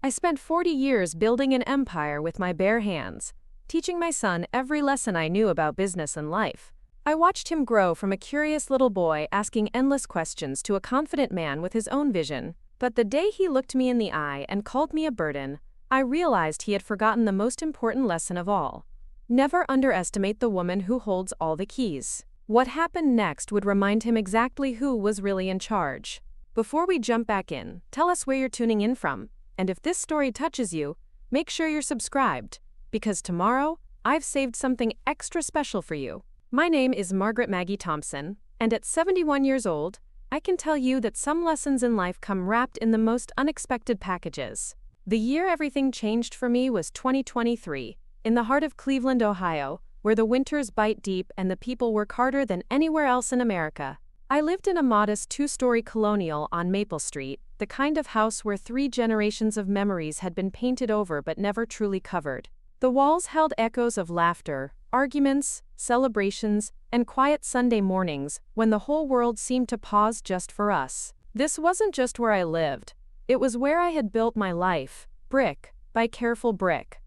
I spent 40 years building an empire with my bare hands, teaching my son every lesson I knew about business and life. I watched him grow from a curious little boy asking endless questions to a confident man with his own vision. But the day he looked me in the eye and called me a burden, I realized he had forgotten the most important lesson of all. Never underestimate the woman who holds all the keys. What happened next would remind him exactly who was really in charge. Before we jump back in, tell us where you're tuning in from. And if this story touches you, make sure you're subscribed, because tomorrow, I've saved something extra special for you. My name is Margaret Maggie Thompson, and at 71 years old, I can tell you that some lessons in life come wrapped in the most unexpected packages. The year everything changed for me was 2023, in the heart of Cleveland, Ohio, where the winters bite deep and the people work harder than anywhere else in America. I lived in a modest two-story colonial on Maple Street, the kind of house where 3 generations of memories had been painted over but never truly covered. The walls held echoes of laughter, arguments, celebrations, and quiet Sunday mornings when the whole world seemed to pause just for us. This wasn't just where I lived. It was where I had built my life, brick by careful brick.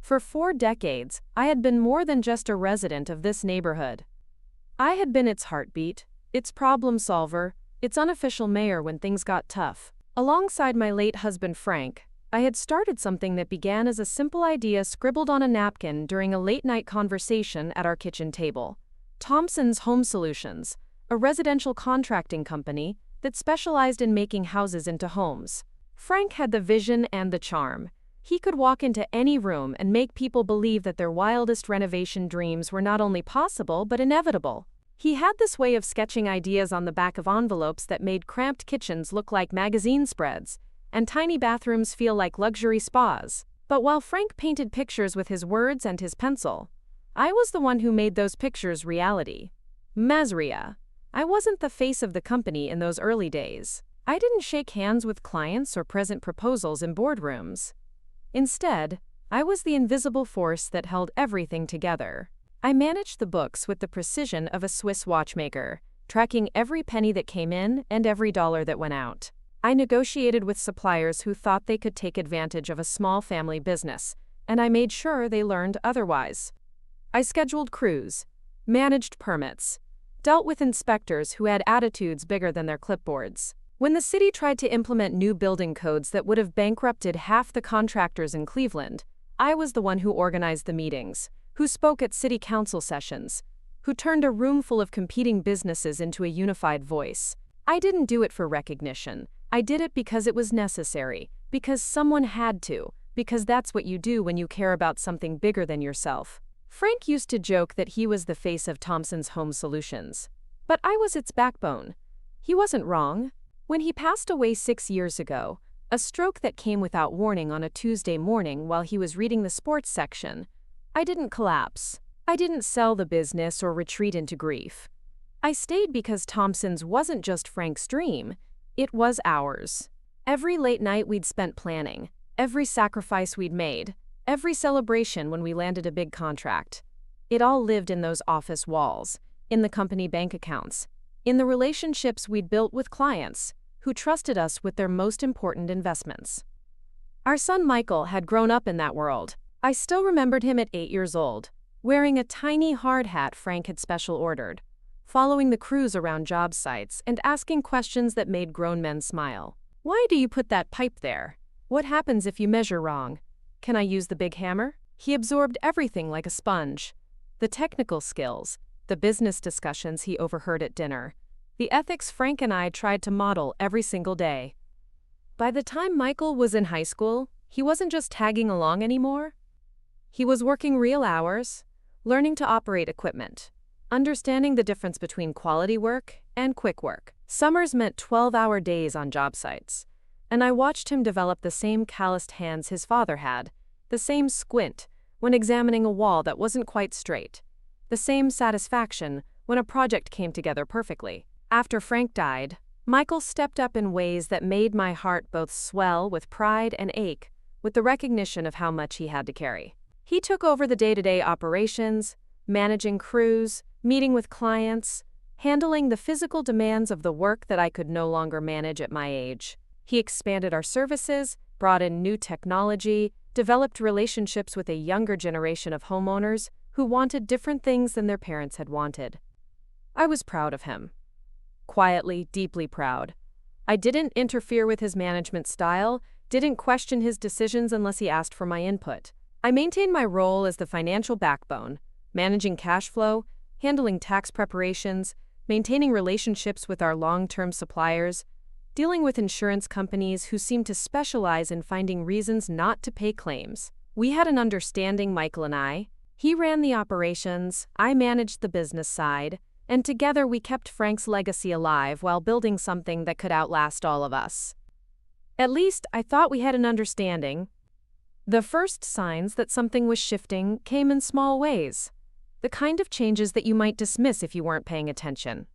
For 4 decades, I had been more than just a resident of this neighborhood. I had been its heartbeat, its problem solver, its unofficial mayor when things got tough. Alongside my late husband Frank, I had started something that began as a simple idea scribbled on a napkin during a late-night conversation at our kitchen table. Thompson's Home Solutions, a residential contracting company that specialized in making houses into homes. Frank had the vision and the charm. He could walk into any room and make people believe that their wildest renovation dreams were not only possible but inevitable. He had this way of sketching ideas on the back of envelopes that made cramped kitchens look like magazine spreads, and tiny bathrooms feel like luxury spas. But while Frank painted pictures with his words and his pencil, I was the one who made those pictures reality. Mazria. I wasn't the face of the company in those early days. I didn't shake hands with clients or present proposals in boardrooms. Instead, I was the invisible force that held everything together. I managed the books with the precision of a Swiss watchmaker, tracking every penny that came in and every dollar that went out. I negotiated with suppliers who thought they could take advantage of a small family business, and I made sure they learned otherwise. I scheduled crews, managed permits, dealt with inspectors who had attitudes bigger than their clipboards. When the city tried to implement new building codes that would have bankrupted half the contractors in Cleveland, I was the one who organized the meetings, who spoke at city council sessions, who turned a room full of competing businesses into a unified voice. I didn't do it for recognition. I did it because it was necessary, because someone had to, because that's what you do when you care about something bigger than yourself. Frank used to joke that he was the face of Thompson's Home Solutions, but I was its backbone. He wasn't wrong. When he passed away 6 years ago, a stroke that came without warning on a Tuesday morning while he was reading the sports section, I didn't collapse. I didn't sell the business or retreat into grief. I stayed because Thompson's wasn't just Frank's dream. It was ours. Every late night we'd spent planning, every sacrifice we'd made, every celebration when we landed a big contract. It all lived in those office walls, in the company bank accounts, in the relationships we'd built with clients who trusted us with their most important investments. Our son Michael had grown up in that world. I still remembered him at 8 years old, wearing a tiny hard hat Frank had special ordered, following the crews around job sites and asking questions that made grown men smile. Why do you put that pipe there? What happens if you measure wrong? Can I use the big hammer? He absorbed everything like a sponge. The technical skills, the business discussions he overheard at dinner, the ethics Frank and I tried to model every single day. By the time Michael was in high school, he wasn't just tagging along anymore. He was working real hours, learning to operate equipment, understanding the difference between quality work and quick work. Summers meant 12-hour days on job sites, and I watched him develop the same calloused hands his father had, the same squint when examining a wall that wasn't quite straight, the same satisfaction when a project came together perfectly. After Frank died, Michael stepped up in ways that made my heart both swell with pride and ache with the recognition of how much he had to carry. He took over the day-to-day operations, managing crews, meeting with clients, handling the physical demands of the work that I could no longer manage at my age. He expanded our services, brought in new technology, developed relationships with a younger generation of homeowners who wanted different things than their parents had wanted. I was proud of him. Quietly, deeply proud. I didn't interfere with his management style, didn't question his decisions unless he asked for my input. I maintained my role as the financial backbone, managing cash flow, handling tax preparations, maintaining relationships with our long-term suppliers, dealing with insurance companies who seemed to specialize in finding reasons not to pay claims. We had an understanding, Michael and I. He ran the operations, I managed the business side, and together we kept Frank's legacy alive while building something that could outlast all of us. At least, I thought we had an understanding. The first signs that something was shifting came in small ways, the kind of changes that you might dismiss if you weren't paying attention.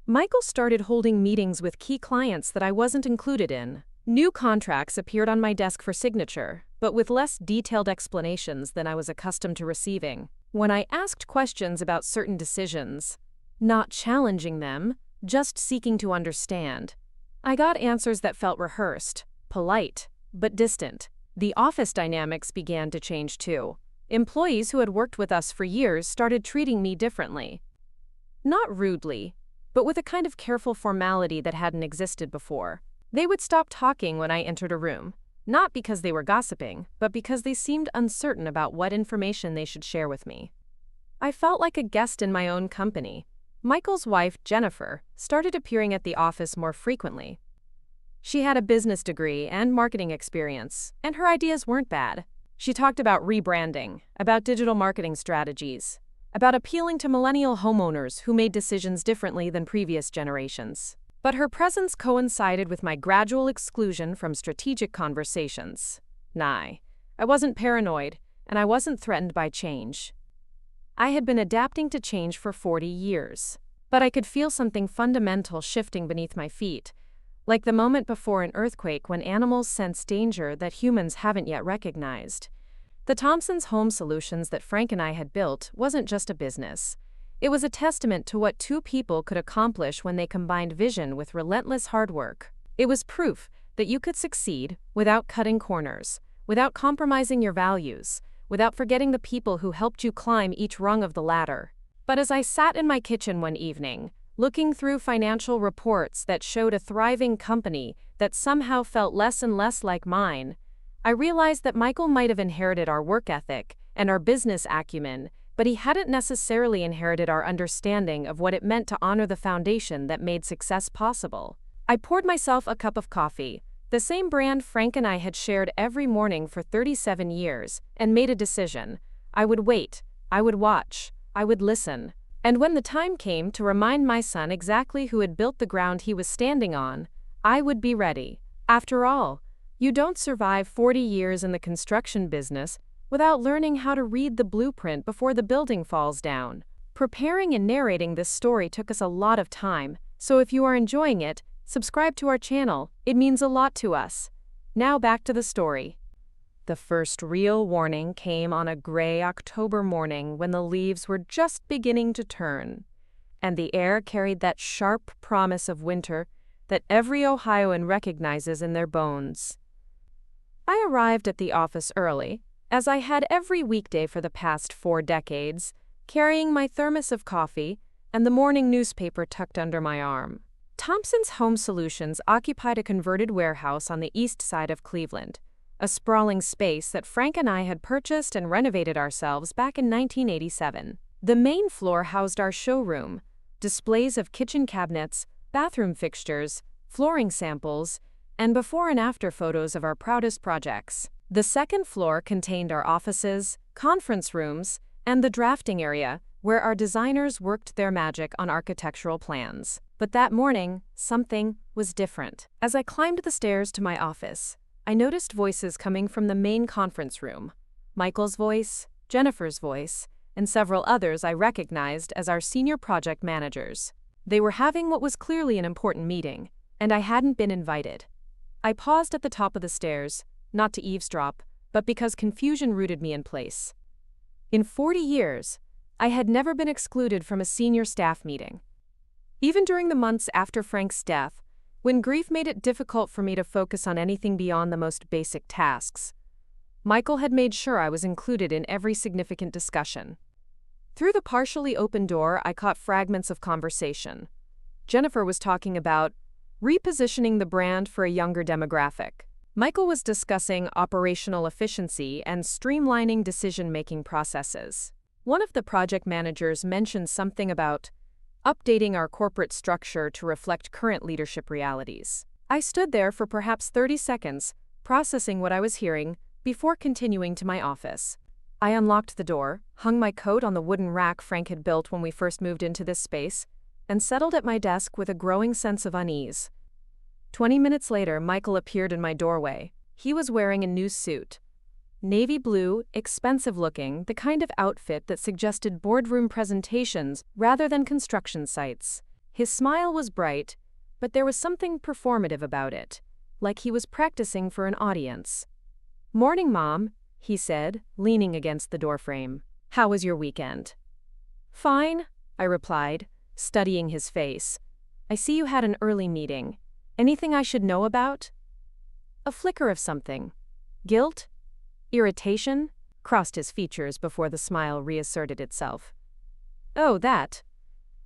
Michael started holding meetings with key clients that I wasn't included in. New contracts appeared on my desk for signature, but with less detailed explanations than I was accustomed to receiving. When I asked questions about certain decisions, not challenging them, just seeking to understand, I got answers that felt rehearsed, polite, but distant. The office dynamics began to change too. Employees who had worked with us for years started treating me differently. Not rudely, but with a kind of careful formality that hadn't existed before. They would stop talking when I entered a room, not because they were gossiping, but because they seemed uncertain about what information they should share with me. I felt like a guest in my own company. Michael's wife, Jennifer, started appearing at the office more frequently. She had a business degree and marketing experience, and her ideas weren't bad. She talked about rebranding, about digital marketing strategies, about appealing to millennial homeowners who made decisions differently than previous generations. But her presence coincided with my gradual exclusion from strategic conversations. I wasn't paranoid, and I wasn't threatened by change. I had been adapting to change for 40 years, but I could feel something fundamental shifting beneath my feet, like the moment before an earthquake when animals sense danger that humans haven't yet recognized. The Thompson's Home Solutions that Frank and I had built wasn't just a business. It was a testament to what two people could accomplish when they combined vision with relentless hard work. It was proof that you could succeed without cutting corners, without compromising your values, without forgetting the people who helped you climb each rung of the ladder. But as I sat in my kitchen one evening, looking through financial reports that showed a thriving company that somehow felt less and less like mine, I realized that Michael might have inherited our work ethic and our business acumen, but he hadn't necessarily inherited our understanding of what it meant to honor the foundation that made success possible. I poured myself a cup of coffee, the same brand Frank and I had shared every morning for 37 years, and made a decision. I would wait, I would watch, I would listen. And when the time came to remind my son exactly who had built the ground he was standing on, I would be ready. After all, you don't survive 40 years in the construction business without learning how to read the blueprint before the building falls down. Preparing and narrating this story took us a lot of time, so if you are enjoying it, subscribe to our channel, it means a lot to us. Now back to the story. The first real warning came on a gray October morning when the leaves were just beginning to turn, and the air carried that sharp promise of winter that every Ohioan recognizes in their bones. I arrived at the office early, as I had every weekday for the past 4 decades, carrying my thermos of coffee and the morning newspaper tucked under my arm. Thompson's Home Solutions occupied a converted warehouse on the east side of Cleveland, a sprawling space that Frank and I had purchased and renovated ourselves back in 1987. The main floor housed our showroom, displays of kitchen cabinets, bathroom fixtures, flooring samples, and before and after photos of our proudest projects. The second floor contained our offices, conference rooms, and the drafting area, where our designers worked their magic on architectural plans. But that morning, something was different. As I climbed the stairs to my office, I noticed voices coming from the main conference room. Michael's voice, Jennifer's voice, and several others I recognized as our senior project managers. They were having what was clearly an important meeting, and I hadn't been invited. I paused at the top of the stairs, not to eavesdrop, but because confusion rooted me in place. In 40 years, I had never been excluded from a senior staff meeting. Even during the months after Frank's death, when grief made it difficult for me to focus on anything beyond the most basic tasks. Michael had made sure I was included in every significant discussion. Through the partially open door, I caught fragments of conversation. Jennifer was talking about repositioning the brand for a younger demographic. Michael was discussing operational efficiency and streamlining decision-making processes. One of the project managers mentioned something about updating our corporate structure to reflect current leadership realities. I stood there for perhaps 30 seconds, processing what I was hearing, before continuing to my office. I unlocked the door, hung my coat on the wooden rack Frank had built when we first moved into this space, and settled at my desk with a growing sense of unease. 20 minutes later, Michael appeared in my doorway. He was wearing a new suit. Navy blue, expensive-looking, the kind of outfit that suggested boardroom presentations rather than construction sites. His smile was bright, but there was something performative about it, like he was practicing for an audience. "Morning, Mom," he said, leaning against the doorframe. "How was your weekend?" "Fine," I replied, studying his face. "I see you had an early meeting. Anything I should know about?" A flicker of something. Guilt? Irritation? Crossed his features before the smile reasserted itself. "Oh, that.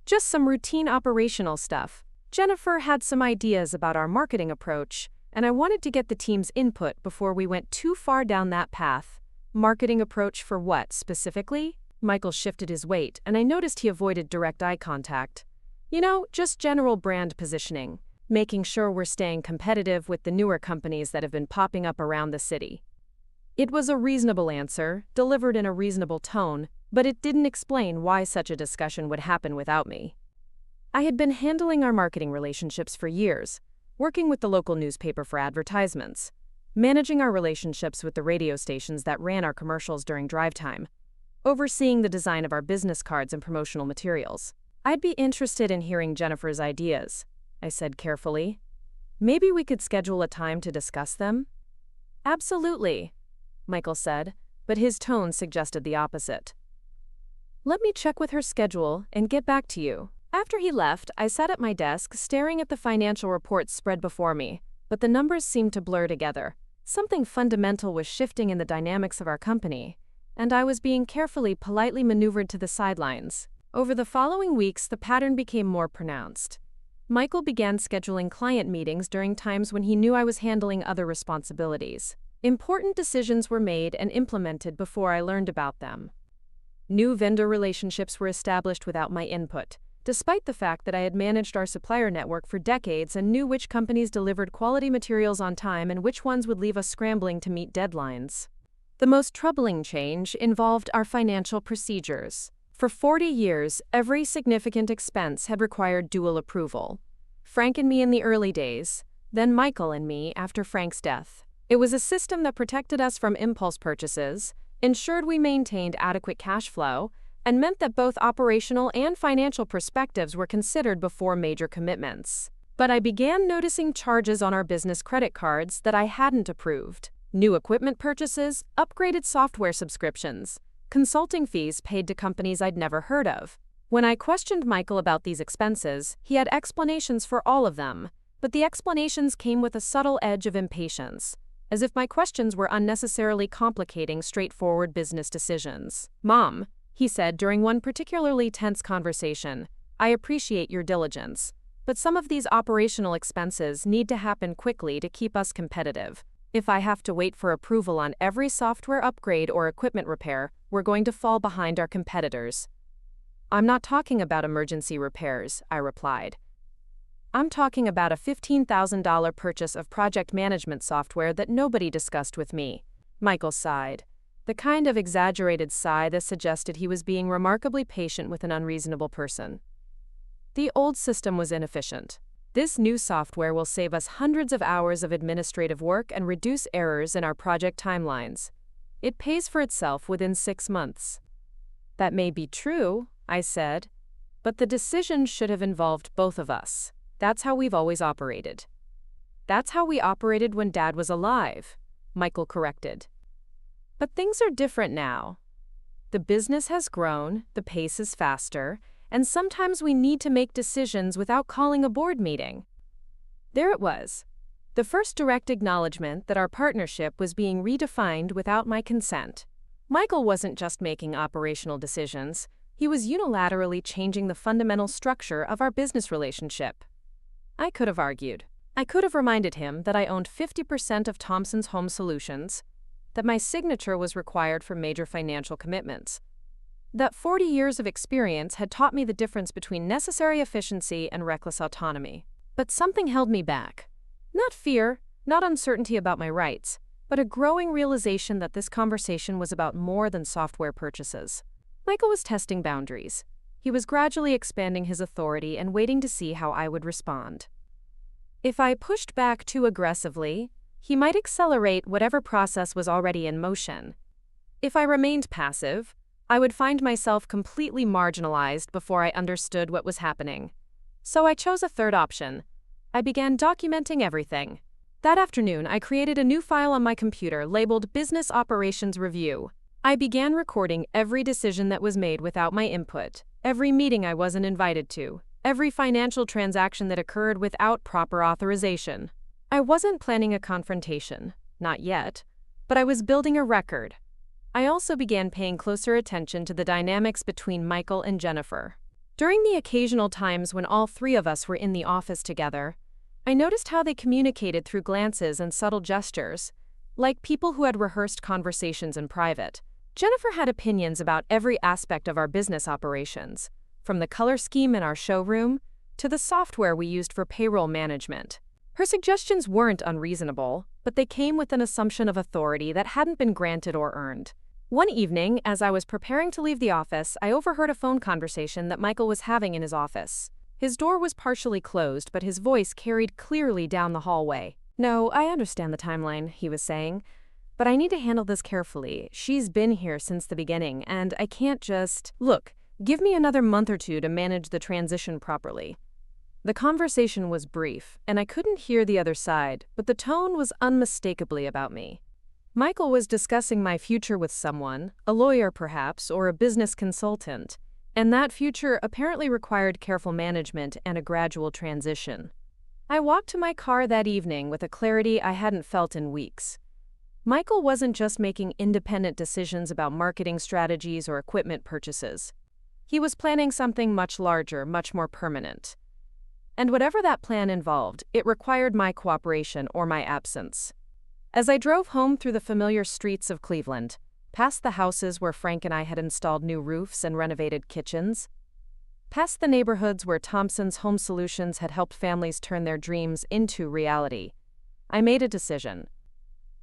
Just some routine operational stuff. Jennifer had some ideas about our marketing approach, and I wanted to get the team's input before we went too far down that path." "Marketing approach for what, specifically?" Michael shifted his weight, and I noticed he avoided direct eye contact. Just general brand positioning, making sure we're staying competitive with the newer companies that have been popping up around the city." It was a reasonable answer, delivered in a reasonable tone, but it didn't explain why such a discussion would happen without me. I had been handling our marketing relationships for years, working with the local newspaper for advertisements, managing our relationships with the radio stations that ran our commercials during drive time, overseeing the design of our business cards and promotional materials. "I'd be interested in hearing Jennifer's ideas," I said carefully. "Maybe we could schedule a time to discuss them?" "Absolutely," Michael said, but his tone suggested the opposite. "Let me check with her schedule and get back to you." After he left, I sat at my desk staring at the financial reports spread before me, but the numbers seemed to blur together. Something fundamental was shifting in the dynamics of our company, and I was being politely maneuvered to the sidelines. Over the following weeks, the pattern became more pronounced. Michael began scheduling client meetings during times when he knew I was handling other responsibilities. Important decisions were made and implemented before I learned about them. New vendor relationships were established without my input, despite the fact that I had managed our supplier network for decades and knew which companies delivered quality materials on time and which ones would leave us scrambling to meet deadlines. The most troubling change involved our financial procedures. For 40 years, every significant expense had required dual approval. Frank and me in the early days, then Michael and me after Frank's death. It was a system that protected us from impulse purchases, ensured we maintained adequate cash flow, and meant that both operational and financial perspectives were considered before major commitments. But I began noticing charges on our business credit cards that I hadn't approved. New equipment purchases, upgraded software subscriptions, consulting fees paid to companies I'd never heard of. When I questioned Michael about these expenses, he had explanations for all of them, but the explanations came with a subtle edge of impatience, as if my questions were unnecessarily complicating straightforward business decisions. "Mom," he said during one particularly tense conversation, "I appreciate your diligence, but some of these operational expenses need to happen quickly to keep us competitive. If I have to wait for approval on every software upgrade or equipment repair, we're going to fall behind our competitors." "I'm not talking about emergency repairs," I replied. "I'm talking about a $15,000 purchase of project management software that nobody discussed with me." Michael sighed, the kind of exaggerated sigh that suggested he was being remarkably patient with an unreasonable person. "The old system was inefficient. This new software will save us hundreds of hours of administrative work and reduce errors in our project timelines. It pays for itself within 6 months." "That may be true," I said, "but the decision should have involved both of us. That's how we've always operated." "That's how we operated when Dad was alive," Michael corrected. "But things are different now. The business has grown, the pace is faster, and sometimes we need to make decisions without calling a board meeting." There it was. The first direct acknowledgement that our partnership was being redefined without my consent. Michael wasn't just making operational decisions, he was unilaterally changing the fundamental structure of our business relationship. I could have argued. I could have reminded him that I owned 50% of Thompson's Home Solutions, that my signature was required for major financial commitments, that 40 years of experience had taught me the difference between necessary efficiency and reckless autonomy. But something held me back. Not fear, not uncertainty about my rights, but a growing realization that this conversation was about more than software purchases. Michael was testing boundaries. He was gradually expanding his authority and waiting to see how I would respond. If I pushed back too aggressively, he might accelerate whatever process was already in motion. If I remained passive, I would find myself completely marginalized before I understood what was happening. So I chose a third option. I began documenting everything. That afternoon, I created a new file on my computer labeled Business Operations Review. I began recording every decision that was made without my input, every meeting I wasn't invited to, every financial transaction that occurred without proper authorization. I wasn't planning a confrontation, not yet, but I was building a record. I also began paying closer attention to the dynamics between Michael and Jennifer. During the occasional times when all three of us were in the office together, I noticed how they communicated through glances and subtle gestures, like people who had rehearsed conversations in private. Jennifer had opinions about every aspect of our business operations, from the color scheme in our showroom to the software we used for payroll management. Her suggestions weren't unreasonable, but they came with an assumption of authority that hadn't been granted or earned. One evening, as I was preparing to leave the office, I overheard a phone conversation that Michael was having in his office. His door was partially closed, but his voice carried clearly down the hallway. "No, I understand the timeline," he was saying, "but I need to handle this carefully. She's been here since the beginning, and I can't just... Look, give me another month or two to manage the transition properly." The conversation was brief, and I couldn't hear the other side, but the tone was unmistakably about me. Michael was discussing my future with someone, a lawyer perhaps, or a business consultant, and that future apparently required careful management and a gradual transition. I walked to my car that evening with a clarity I hadn't felt in weeks. Michael wasn't just making independent decisions about marketing strategies or equipment purchases. He was planning something much larger, much more permanent. And whatever that plan involved, it required my cooperation or my absence. As I drove home through the familiar streets of Cleveland, past the houses where Frank and I had installed new roofs and renovated kitchens, past the neighborhoods where Thompson's Home Solutions had helped families turn their dreams into reality, I made a decision.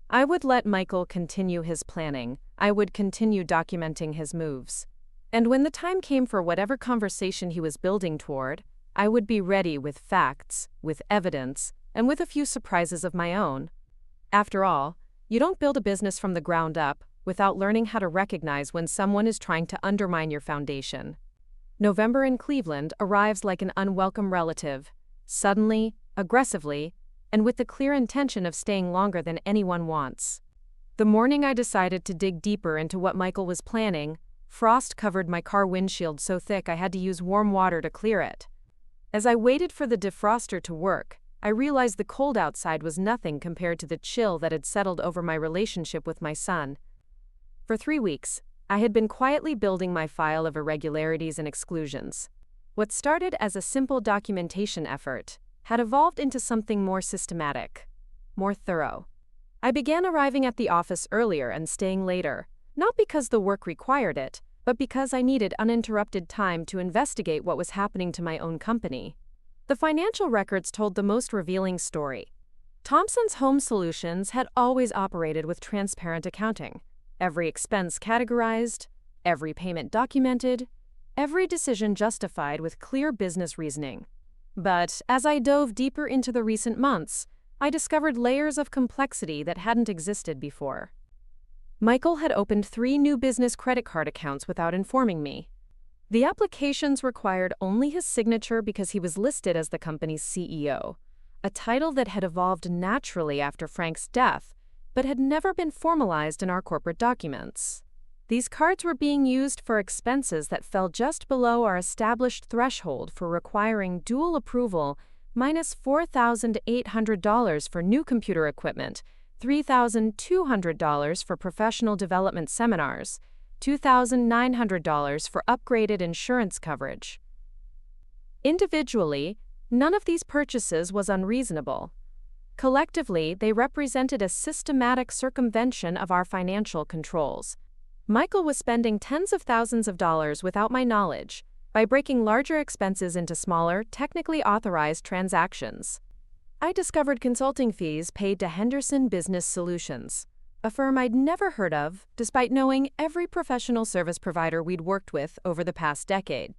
I would let Michael continue his planning. I would continue documenting his moves. And when the time came for whatever conversation he was building toward, I would be ready with facts, with evidence, and with a few surprises of my own. After all, you don't build a business from the ground up without learning how to recognize when someone is trying to undermine your foundation. November in Cleveland arrives like an unwelcome relative, suddenly, aggressively, and with the clear intention of staying longer than anyone wants. The morning I decided to dig deeper into what Michael was planning, frost covered my car windshield so thick I had to use warm water to clear it. As I waited for the defroster to work, I realized the cold outside was nothing compared to the chill that had settled over my relationship with my son. For 3 weeks, I had been quietly building my file of irregularities and exclusions. What started as a simple documentation effort had evolved into something more systematic, more thorough. I began arriving at the office earlier and staying later, not because the work required it, but because I needed uninterrupted time to investigate what was happening to my own company. The financial records told the most revealing story. Thompson's Home Solutions had always operated with transparent accounting, every expense categorized, every payment documented, every decision justified with clear business reasoning. But as I dove deeper into the recent months, I discovered layers of complexity that hadn't existed before. Michael had opened 3 new business credit card accounts without informing me. The applications required only his signature because he was listed as the company's CEO, a title that had evolved naturally after Frank's death, but had never been formalized in our corporate documents. These cards were being used for expenses that fell just below our established threshold for requiring dual approval minus $4,800 for new computer equipment, $3,200 for professional development seminars, $2,900 for upgraded insurance coverage. Individually, none of these purchases was unreasonable. Collectively, they represented a systematic circumvention of our financial controls. Michael was spending tens of thousands of dollars without my knowledge, by breaking larger expenses into smaller, technically authorized transactions. I discovered consulting fees paid to Henderson Business Solutions, a firm I'd never heard of, despite knowing every professional service provider we'd worked with over the past decade.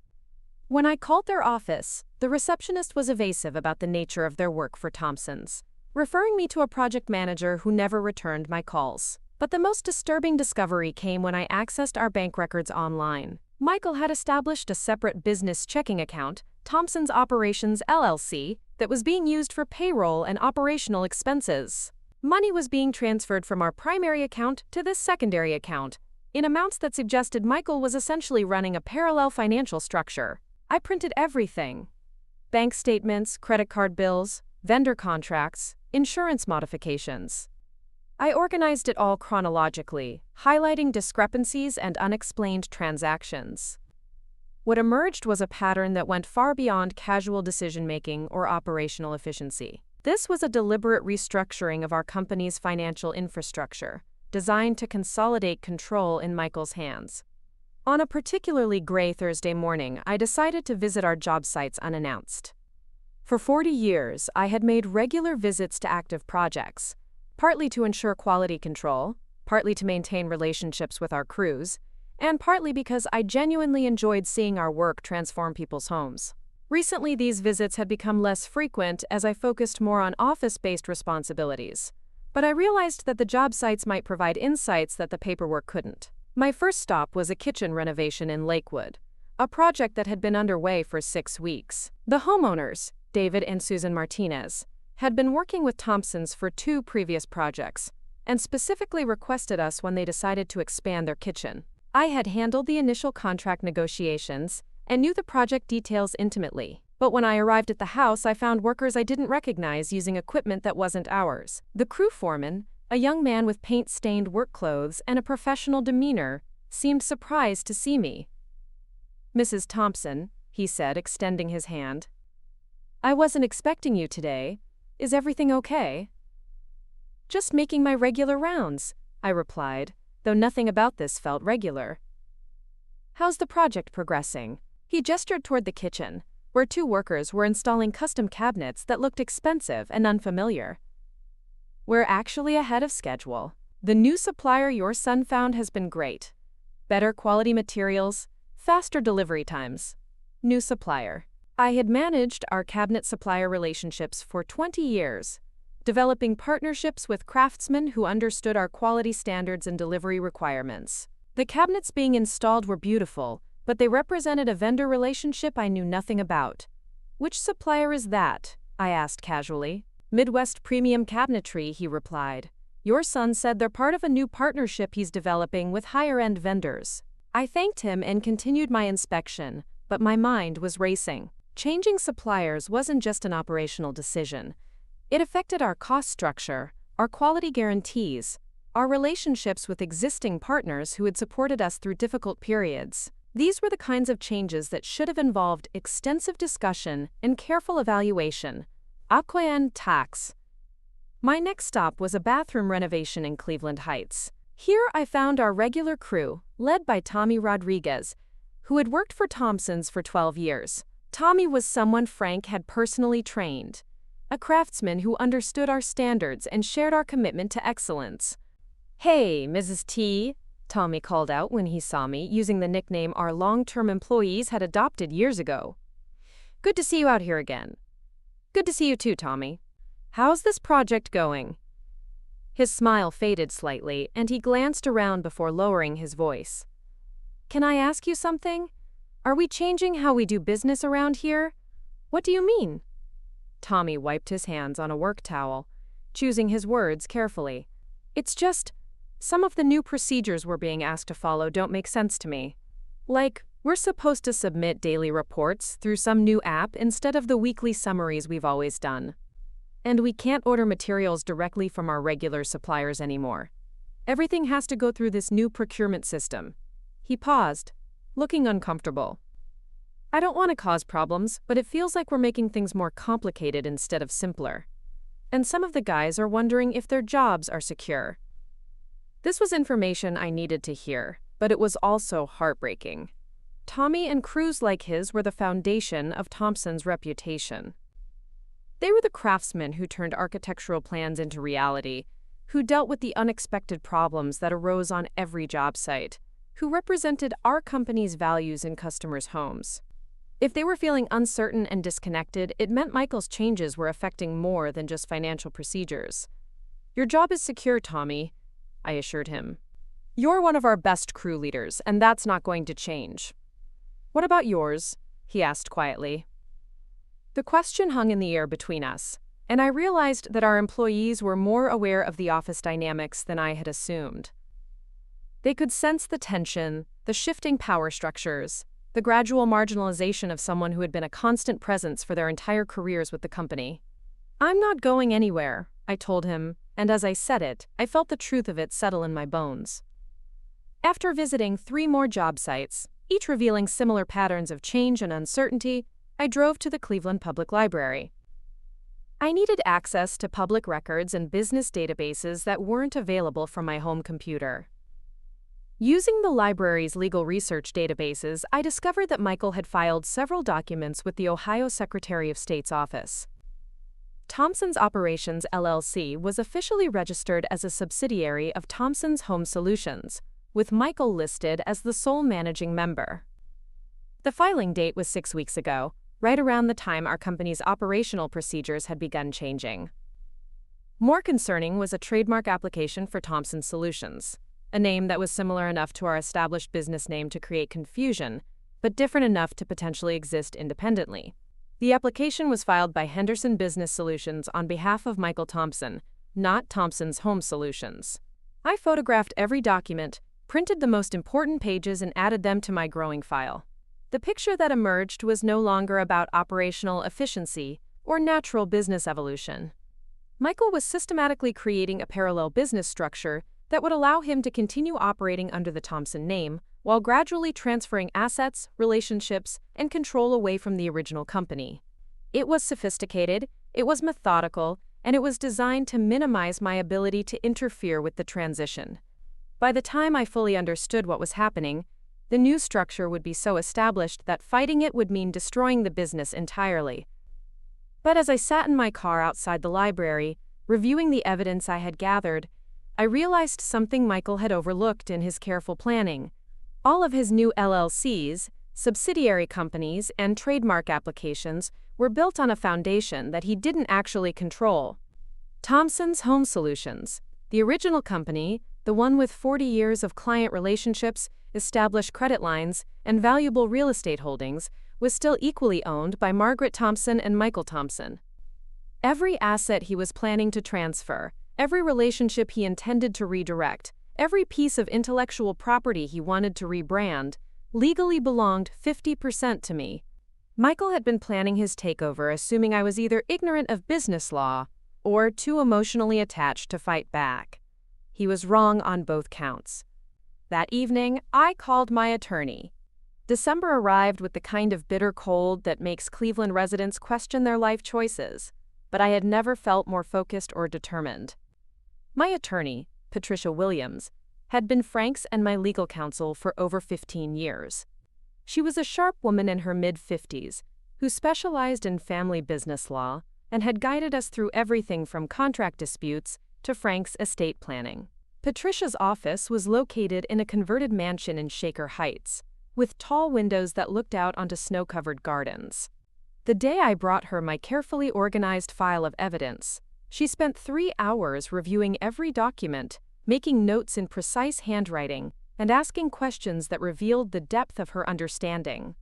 When I called their office, the receptionist was evasive about the nature of their work for Thompson's, referring me to a project manager who never returned my calls. But the most disturbing discovery came when I accessed our bank records online. Michael had established a separate business checking account, Thompson's Operations LLC, that was being used for payroll and operational expenses. Money was being transferred from our primary account to this secondary account, in amounts that suggested Michael was essentially running a parallel financial structure. I printed everything: bank statements, credit card bills, vendor contracts, insurance modifications. I organized it all chronologically, highlighting discrepancies and unexplained transactions. What emerged was a pattern that went far beyond casual decision-making or operational efficiency. This was a deliberate restructuring of our company's financial infrastructure, designed to consolidate control in Michael's hands. On a particularly gray Thursday morning, I decided to visit our job sites unannounced. For 40 years, I had made regular visits to active projects, partly to ensure quality control, partly to maintain relationships with our crews, and partly because I genuinely enjoyed seeing our work transform people's homes. Recently, these visits had become less frequent as I focused more on office-based responsibilities, but I realized that the job sites might provide insights that the paperwork couldn't. My first stop was a kitchen renovation in Lakewood, a project that had been underway for 6 weeks. The homeowners, David and Susan Martinez, had been working with Thompson's for 2 previous projects, and specifically requested us when they decided to expand their kitchen. I had handled the initial contract negotiations and knew the project details intimately, but when I arrived at the house, I found workers I didn't recognize using equipment that wasn't ours. The crew foreman, a young man with paint-stained work clothes and a professional demeanor, seemed surprised to see me. "Mrs. Thompson," he said, extending his hand. "I wasn't expecting you today. Is everything okay?" "Just making my regular rounds," I replied, though nothing about this felt regular. "How's the project progressing?" He gestured toward the kitchen, where 2 workers were installing custom cabinets that looked expensive and unfamiliar. "We're actually ahead of schedule. The new supplier your son found has been great. Better quality materials, faster delivery times. New supplier." I had managed our cabinet supplier relationships for 20 years, developing partnerships with craftsmen who understood our quality standards and delivery requirements. The cabinets being installed were beautiful, but they represented a vendor relationship I knew nothing about. "Which supplier is that?" I asked casually. "Midwest Premium Cabinetry," he replied. "Your son said they're part of a new partnership he's developing with higher-end vendors." I thanked him and continued my inspection, but my mind was racing. Changing suppliers wasn't just an operational decision. It affected our cost structure, our quality guarantees, our relationships with existing partners who had supported us through difficult periods. These were the kinds of changes that should have involved extensive discussion and careful evaluation. Acquayan tax. My next stop was a bathroom renovation in Cleveland Heights. Here I found our regular crew, led by Tommy Rodriguez, who had worked for Thompson's for 12 years. Tommy was someone Frank had personally trained, a craftsman who understood our standards and shared our commitment to excellence. "Hey, Mrs. T," Tommy called out when he saw me, using the nickname our long-term employees had adopted years ago. "Good to see you out here again." "Good to see you too, Tommy. How's this project going?" His smile faded slightly, and he glanced around before lowering his voice. "Can I ask you something? Are we changing how we do business around here? What do you mean?" Tommy wiped his hands on a work towel, choosing his words carefully. "It's just, some of the new procedures we're being asked to follow don't make sense to me. Like, We're supposed to submit daily reports through some new app instead of the weekly summaries we've always done. And we can't order materials directly from our regular suppliers anymore. Everything has to go through this new procurement system. He paused, looking uncomfortable. I don't want to cause problems, but it feels like we're making things more complicated instead of simpler. And some of the guys are wondering if their jobs are secure. This was information I needed to hear, but it was also heartbreaking. Tommy and crews like his were the foundation of Thompson's reputation. They were the craftsmen who turned architectural plans into reality, who dealt with the unexpected problems that arose on every job site, who represented our company's values in customers' homes. If they were feeling uncertain and disconnected, it meant Michael's changes were affecting more than just financial procedures. Your job is secure, Tommy, I assured him. You're one of our best crew leaders, and that's not going to change. What about yours? He asked quietly. The question hung in the air between us, and I realized that our employees were more aware of the office dynamics than I had assumed. They could sense the tension, the shifting power structures, the gradual marginalization of someone who had been a constant presence for their entire careers with the company. I'm not going anywhere, I told him, and as I said it, I felt the truth of it settle in my bones. After visiting 3 more job sites, each revealing similar patterns of change and uncertainty, I drove to the Cleveland Public Library. I needed access to public records and business databases that weren't available from my home computer. Using the library's legal research databases, I discovered that Michael had filed several documents with the Ohio Secretary of State's office. Thompson's Operations LLC was officially registered as a subsidiary of Thompson's Home Solutions, with Michael listed as the sole managing member. The filing date was 6 weeks ago, right around the time our company's operational procedures had begun changing. More concerning was a trademark application for Thompson Solutions, a name that was similar enough to our established business name to create confusion, but different enough to potentially exist independently. The application was filed by Henderson Business Solutions on behalf of Michael Thompson, not Thompson's Home Solutions. I photographed every document, printed the most important pages, and added them to my growing file. The picture that emerged was no longer about operational efficiency or natural business evolution. Michael was systematically creating a parallel business structure that would allow him to continue operating under the Thompson name while gradually transferring assets, relationships, and control away from the original company. It was sophisticated, it was methodical, and it was designed to minimize my ability to interfere with the transition. By the time I fully understood what was happening, the new structure would be so established that fighting it would mean destroying the business entirely. But as I sat in my car outside the library, reviewing the evidence I had gathered, I realized something Michael had overlooked in his careful planning. All of his new LLCs, subsidiary companies, and trademark applications were built on a foundation that he didn't actually control. Thompson's Home Solutions, the original company, the one with 40 years of client relationships, established credit lines, and valuable real estate holdings, was still equally owned by Margaret Thompson and Michael Thompson. Every asset he was planning to transfer, every relationship he intended to redirect, every piece of intellectual property he wanted to rebrand, legally belonged 50% to me. Michael had been planning his takeover assuming I was either ignorant of business law or too emotionally attached to fight back. He was wrong on both counts. That evening, I called my attorney. December arrived with the kind of bitter cold that makes Cleveland residents question their life choices, but I had never felt more focused or determined. My attorney, Patricia Williams, had been Frank's and my legal counsel for over 15 years. She was a sharp woman in her mid-50s who specialized in family business law and had guided us through everything from contract disputes to Frank's estate planning. Patricia's office was located in a converted mansion in Shaker Heights, with tall windows that looked out onto snow-covered gardens. The day I brought her my carefully organized file of evidence, she spent 3 hours reviewing every document, making notes in precise handwriting, and asking questions that revealed the depth of her understanding.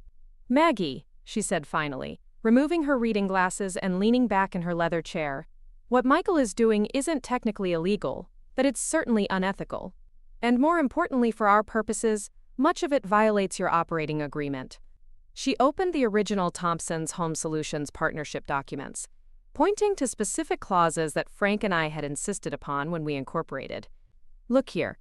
"Maggie," she said finally, removing her reading glasses and leaning back in her leather chair, "what Michael is doing isn't technically illegal, but it's certainly unethical. And more importantly for our purposes, Much of it violates your operating agreement. She opened the original Thompson's Home Solutions partnership documents, pointing to specific clauses that Frank and I had insisted upon when we incorporated. Look here.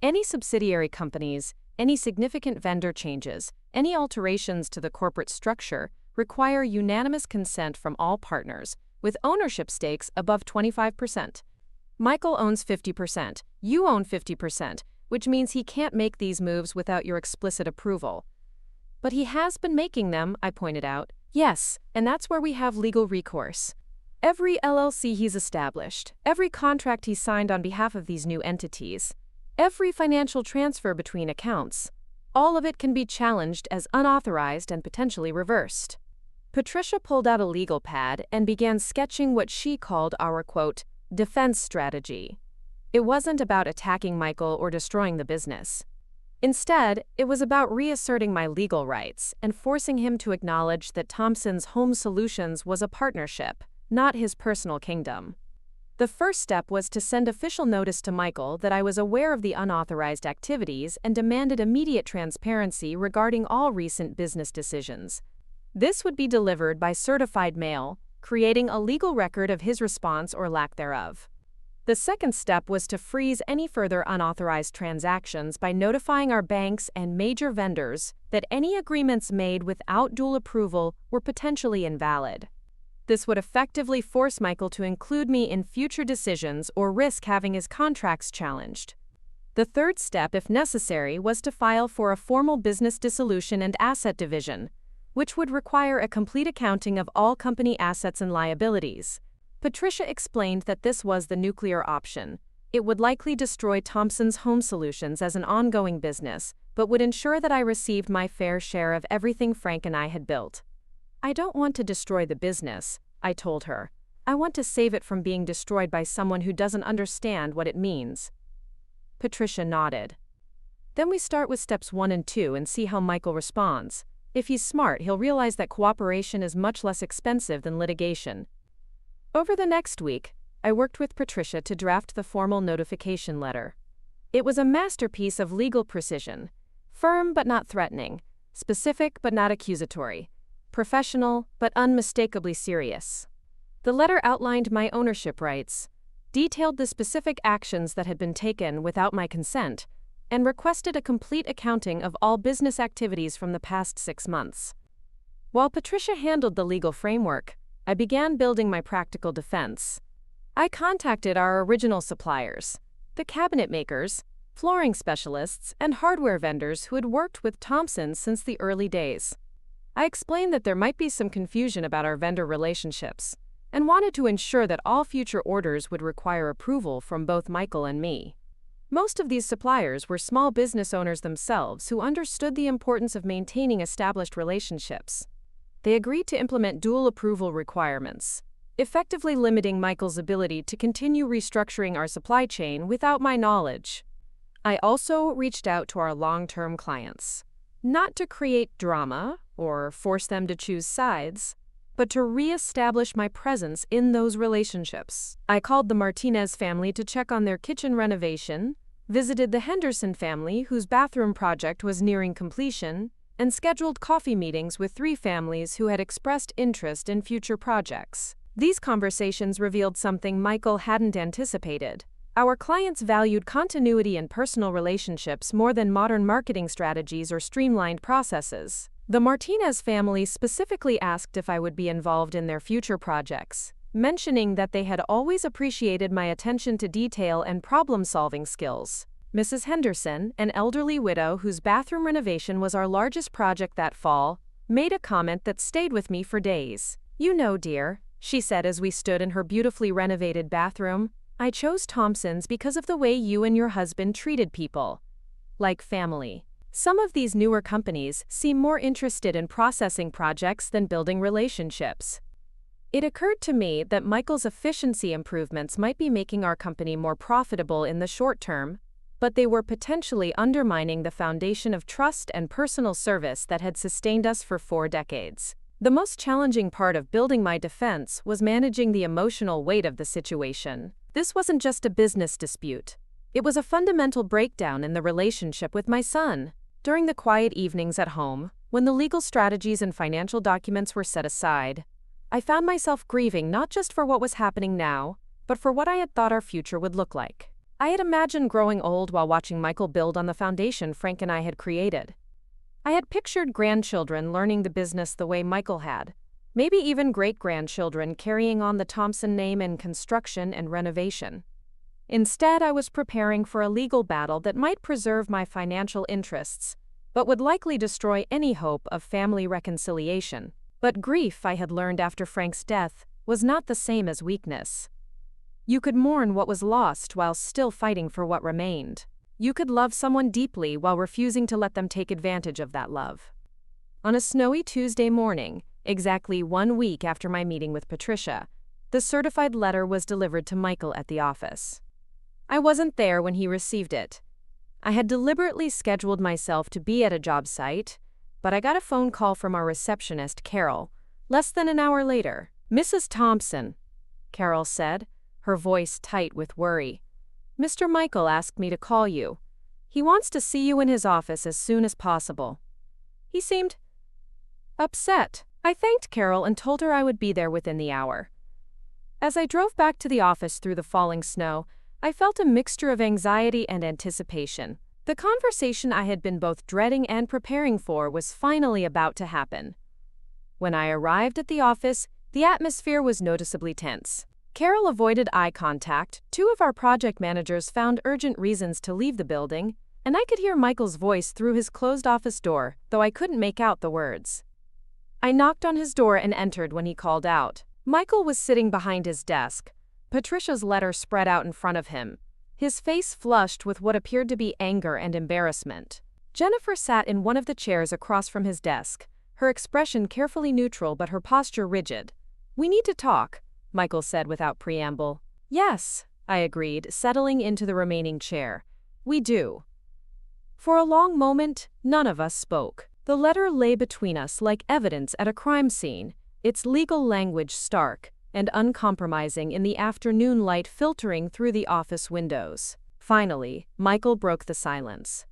Any subsidiary companies, any significant vendor changes, any alterations to the corporate structure require unanimous consent from all partners, with ownership stakes above 25%. Michael owns 50%, you own 50%, which means he can't make these moves without your explicit approval. But he has been making them, I pointed out. Yes, and that's where we have legal recourse. Every LLC he's established, every contract he's signed on behalf of these new entities, every financial transfer between accounts, all of it can be challenged as unauthorized and potentially reversed. Patricia pulled out a legal pad and began sketching what she called our, quote, defense strategy. It wasn't about attacking Michael or destroying the business. Instead, it was about reasserting my legal rights and forcing him to acknowledge that Thompson's Home Solutions was a partnership, not his personal kingdom. The first step was to send official notice to Michael that I was aware of the unauthorized activities and demanded immediate transparency regarding all recent business decisions. This would be delivered by certified mail, creating a legal record of his response or lack thereof. The second step was to freeze any further unauthorized transactions by notifying our banks and major vendors that any agreements made without dual approval were potentially invalid. This would effectively force Michael to include me in future decisions or risk having his contracts challenged. The third step, if necessary, was to file for a formal business dissolution and asset division, which would require a complete accounting of all company assets and liabilities. Patricia explained that this was the nuclear option. It would likely destroy Thompson's Home Solutions as an ongoing business, but would ensure that I received my fair share of everything Frank and I had built. I don't want to destroy the business, I told her. I want to save it from being destroyed by someone who doesn't understand what it means. Patricia nodded. Then we start with steps 1 and 2 and see how Michael responds. If he's smart, he'll realize that cooperation is much less expensive than litigation. Over the next week, I worked with Patricia to draft the formal notification letter. It was a masterpiece of legal precision, firm but not threatening, specific but not accusatory, professional but unmistakably serious. The letter outlined my ownership rights, detailed the specific actions that had been taken without my consent, and requested a complete accounting of all business activities from the past 6 months. While Patricia handled the legal framework, I began building my practical defense. I contacted our original suppliers, the cabinet makers, flooring specialists, and hardware vendors who had worked with Thompson since the early days. I explained that there might be some confusion about our vendor relationships, and wanted to ensure that all future orders would require approval from both Michael and me. Most of these suppliers were small business owners themselves who understood the importance of maintaining established relationships. They agreed to implement dual approval requirements, effectively limiting Michael's ability to continue restructuring our supply chain without my knowledge. I also reached out to our long-term clients, not to create drama or force them to choose sides, but to re-establish my presence in those relationships. I called the Martinez family to check on their kitchen renovation, visited the Henderson family whose bathroom project was nearing completion, and scheduled coffee meetings with 3 families who had expressed interest in future projects. These conversations revealed something Michael hadn't anticipated. Our clients valued continuity and personal relationships more than modern marketing strategies or streamlined processes. The Martinez family specifically asked if I would be involved in their future projects, mentioning that they had always appreciated my attention to detail and problem-solving skills. Mrs. Henderson, an elderly widow whose bathroom renovation was our largest project that fall, made a comment that stayed with me for days. "You know, dear," she said as we stood in her beautifully renovated bathroom, "I chose Thompson's because of the way you and your husband treated people. Like family. Some of these newer companies seem more interested in processing projects than building relationships." It occurred to me that Michael's efficiency improvements might be making our company more profitable in the short term, but they were potentially undermining the foundation of trust and personal service that had sustained us for 4 decades. The most challenging part of building my defense was managing the emotional weight of the situation. This wasn't just a business dispute. It was a fundamental breakdown in the relationship with my son. During the quiet evenings at home, when the legal strategies and financial documents were set aside, I found myself grieving not just for what was happening now, but for what I had thought our future would look like. I had imagined growing old while watching Michael build on the foundation Frank and I had created. I had pictured grandchildren learning the business the way Michael had, maybe even great-grandchildren carrying on the Thompson name in construction and renovation. Instead, I was preparing for a legal battle that might preserve my financial interests, but would likely destroy any hope of family reconciliation. But grief, I had learned after Frank's death, was not the same as weakness. You could mourn what was lost while still fighting for what remained. You could love someone deeply while refusing to let them take advantage of that love. On a snowy Tuesday morning, exactly 1 week after my meeting with Patricia, the certified letter was delivered to Michael at the office. I wasn't there when he received it. I had deliberately scheduled myself to be at a job site, but I got a phone call from our receptionist, Carol, less than an hour later. "Mrs. Thompson," Carol said, her voice tight with worry. "Mr. Michael asked me to call you. He wants to see you in his office as soon as possible." He seemed upset. I thanked Carol and told her I would be there within the hour. As I drove back to the office through the falling snow, I felt a mixture of anxiety and anticipation. The conversation I had been both dreading and preparing for was finally about to happen. When I arrived at the office, the atmosphere was noticeably tense. Carol avoided eye contact, 2 of our project managers found urgent reasons to leave the building, and I could hear Michael's voice through his closed office door, though I couldn't make out the words. I knocked on his door and entered when he called out. Michael was sitting behind his desk, Patricia's letter spread out in front of him, his face flushed with what appeared to be anger and embarrassment. Jennifer sat in one of the chairs across from his desk, her expression carefully neutral but her posture rigid. "We need to talk," Michael said without preamble. "Yes," I agreed, settling into the remaining chair. "We do." For a long moment, none of us spoke. The letter lay between us like evidence at a crime scene, its legal language stark and uncompromising in the afternoon light filtering through the office windows. Finally, Michael broke the silence.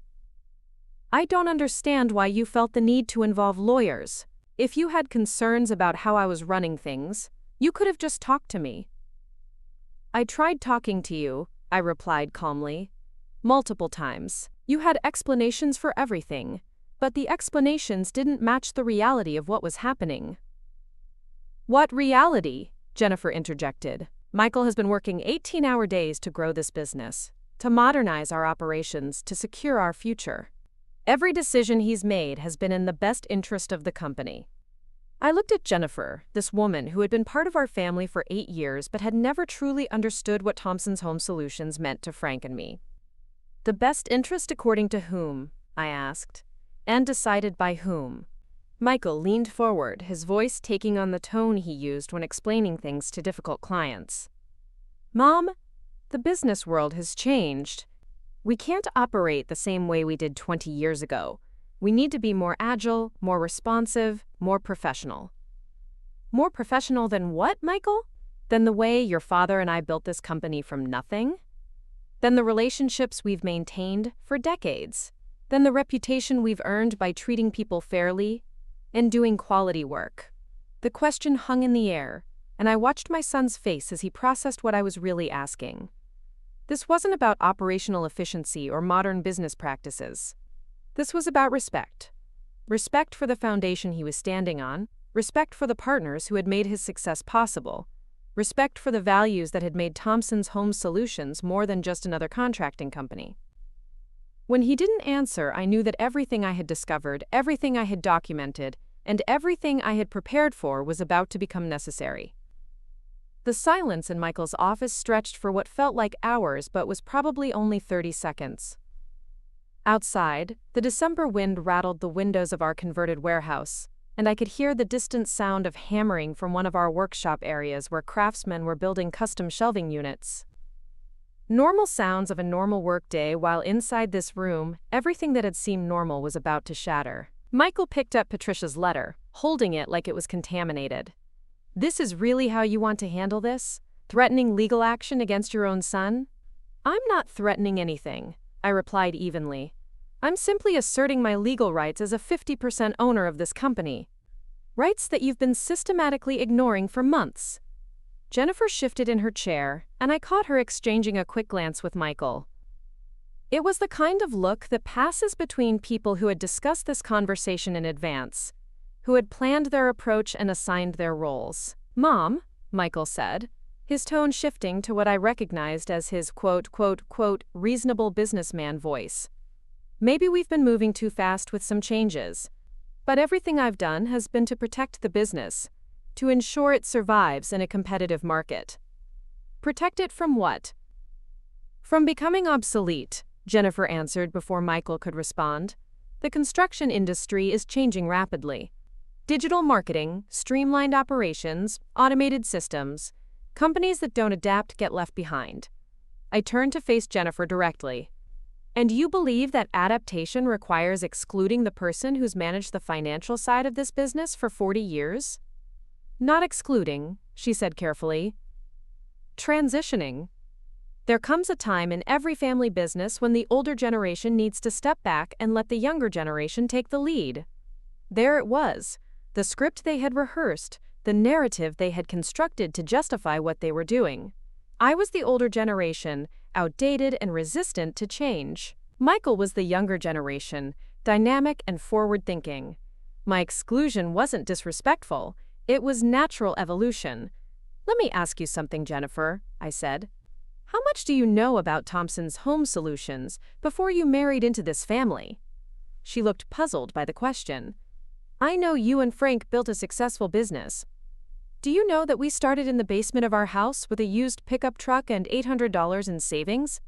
"I don't understand why you felt the need to involve lawyers. If you had concerns about how I was running things, you could have just talked to me." "I tried talking to you," I replied calmly. "Multiple times. You had explanations for everything, but the explanations didn't match the reality of what was happening." "What reality?" Jennifer interjected. "Michael has been working 18-hour days to grow this business, to modernize our operations, to secure our future. Every decision he's made has been in the best interest of the company." I looked at Jennifer, this woman who had been part of our family for 8 years but had never truly understood what Thompson's Home Solutions meant to Frank and me. "The best interest according to whom?" I asked. "And decided by whom?" Michael leaned forward, his voice taking on the tone he used when explaining things to difficult clients. "Mom, the business world has changed. We can't operate the same way we did 20 years ago. We need to be more agile, more responsive, more professional." "More professional than what, Michael?" "Than the way your father and I built this company from nothing? Than the relationships we've maintained for decades? Than the reputation we've earned by treating people fairly and doing quality work?" The question hung in the air, and I watched my son's face as he processed what I was really asking. This wasn't about operational efficiency or modern business practices. This was about respect. Respect for the foundation he was standing on, respect for the partners who had made his success possible, respect for the values that had made Thompson's Home Solutions more than just another contracting company. When he didn't answer, I knew that everything I had discovered, everything I had documented, and everything I had prepared for was about to become necessary. The silence in Michael's office stretched for what felt like hours but was probably only 30 seconds. Outside, the December wind rattled the windows of our converted warehouse, and I could hear the distant sound of hammering from one of our workshop areas where craftsmen were building custom shelving units. Normal sounds of a normal workday, while inside this room, everything that had seemed normal was about to shatter. Michael picked up Patricia's letter, holding it like it was contaminated. "This is really how you want to handle this? Threatening legal action against your own son?" "I'm not threatening anything," I replied evenly. I'm simply asserting my legal rights as a 50% owner of this company. Rights that you've been systematically ignoring for months." Jennifer shifted in her chair, and I caught her exchanging a quick glance with Michael. It was the kind of look that passes between people who had discussed this conversation in advance, who had planned their approach and assigned their roles. "Mom," Michael said, his tone shifting to what I recognized as his reasonable businessman voice. "Maybe we've been moving too fast with some changes, but everything I've done has been to protect the business, to ensure it survives in a competitive market." "Protect it from what?" "From becoming obsolete," Jennifer answered before Michael could respond. "The construction industry is changing rapidly. Digital marketing, streamlined operations, automated systems. Companies that don't adapt get left behind." I turned to face Jennifer directly. "And you believe that adaptation requires excluding the person who's managed the financial side of this business for 40 years? "Not excluding," she said carefully. "Transitioning. There comes a time in every family business when the older generation needs to step back and let the younger generation take the lead." There it was, the script they had rehearsed, the narrative they had constructed to justify what they were doing. I was the older generation, outdated and resistant to change. Michael was the younger generation, dynamic and forward-thinking. My exclusion wasn't disrespectful, it was natural evolution. "Let me ask you something, Jennifer," I said. "How much do you know about Thompson's Home Solutions before you married into this family?" She looked puzzled by the question. "I know you and Frank built a successful business. Do you know that we started in the basement of our house with a used pickup truck and $800 in savings?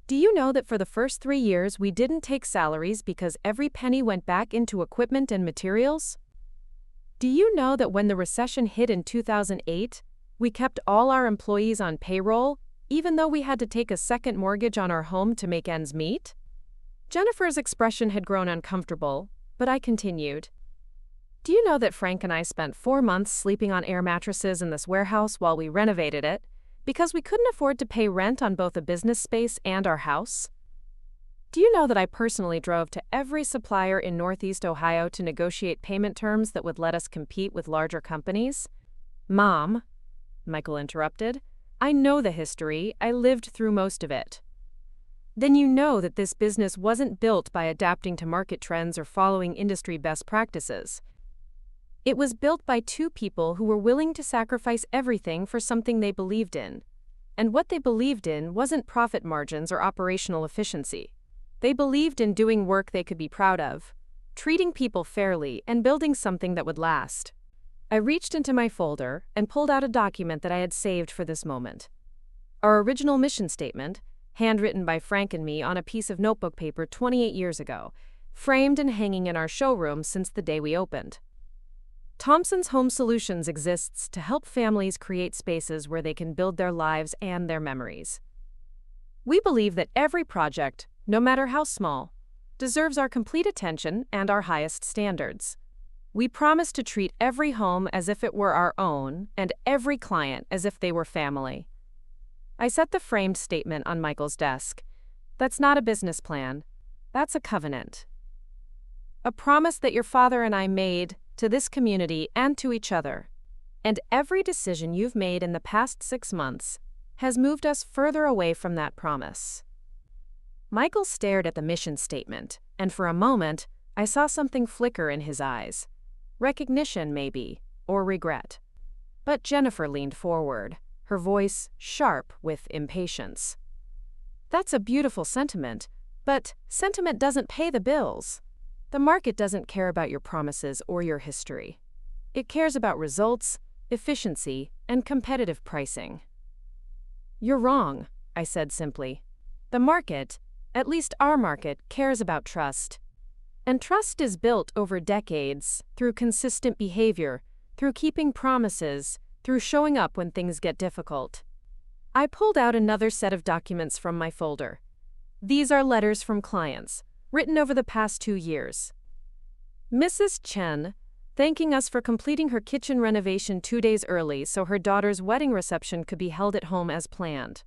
Do you know that for the first 3 years we didn't take salaries because every penny went back into equipment and materials? Do you know that when the recession hit in 2008, we kept all our employees on payroll, even though we had to take a second mortgage on our home to make ends meet?" Jennifer's expression had grown uncomfortable, but I continued. "Do you know that Frank and I spent 4 months sleeping on air mattresses in this warehouse while we renovated it, because we couldn't afford to pay rent on both a business space and our house? Do you know that I personally drove to every supplier in Northeast Ohio to negotiate payment terms that would let us compete with larger companies?" "Mom," Michael interrupted, "I know the history, I lived through most of it." "Then you know that this business wasn't built by adapting to market trends or following industry best practices. It was built by 2 people who were willing to sacrifice everything for something they believed in. And what they believed in wasn't profit margins or operational efficiency. They believed in doing work they could be proud of, treating people fairly, and building something that would last." I reached into my folder and pulled out a document that I had saved for this moment. Our original mission statement, handwritten by Frank and me on a piece of notebook paper 28 years ago, framed and hanging in our showroom since the day we opened. Thompson's Home Solutions exists to help families create spaces where they can build their lives and their memories. We believe that every project, no matter how small, deserves our complete attention and our highest standards. We promise to treat every home as if it were our own and every client as if they were family. I set the framed statement on Michael's desk. "That's not a business plan. That's a covenant. A promise that your father and I made to this community and to each other. And every decision you've made in the past 6 months has moved us further away from that promise." Michael stared at the mission statement, and for a moment, I saw something flicker in his eyes. Recognition, maybe, or regret. But Jennifer leaned forward, her voice sharp with impatience. "That's a beautiful sentiment, but sentiment doesn't pay the bills. The market doesn't care about your promises or your history. It cares about results, efficiency, and competitive pricing." "You're wrong," I said simply. "The market, at least our market, cares about trust. And trust is built over decades, through consistent behavior, through keeping promises, through showing up when things get difficult." I pulled out another set of documents from my folder. These are letters from clients, written over the past 2 years. Mrs. Chen, thanking us for completing her kitchen renovation 2 days early so her daughter's wedding reception could be held at home as planned.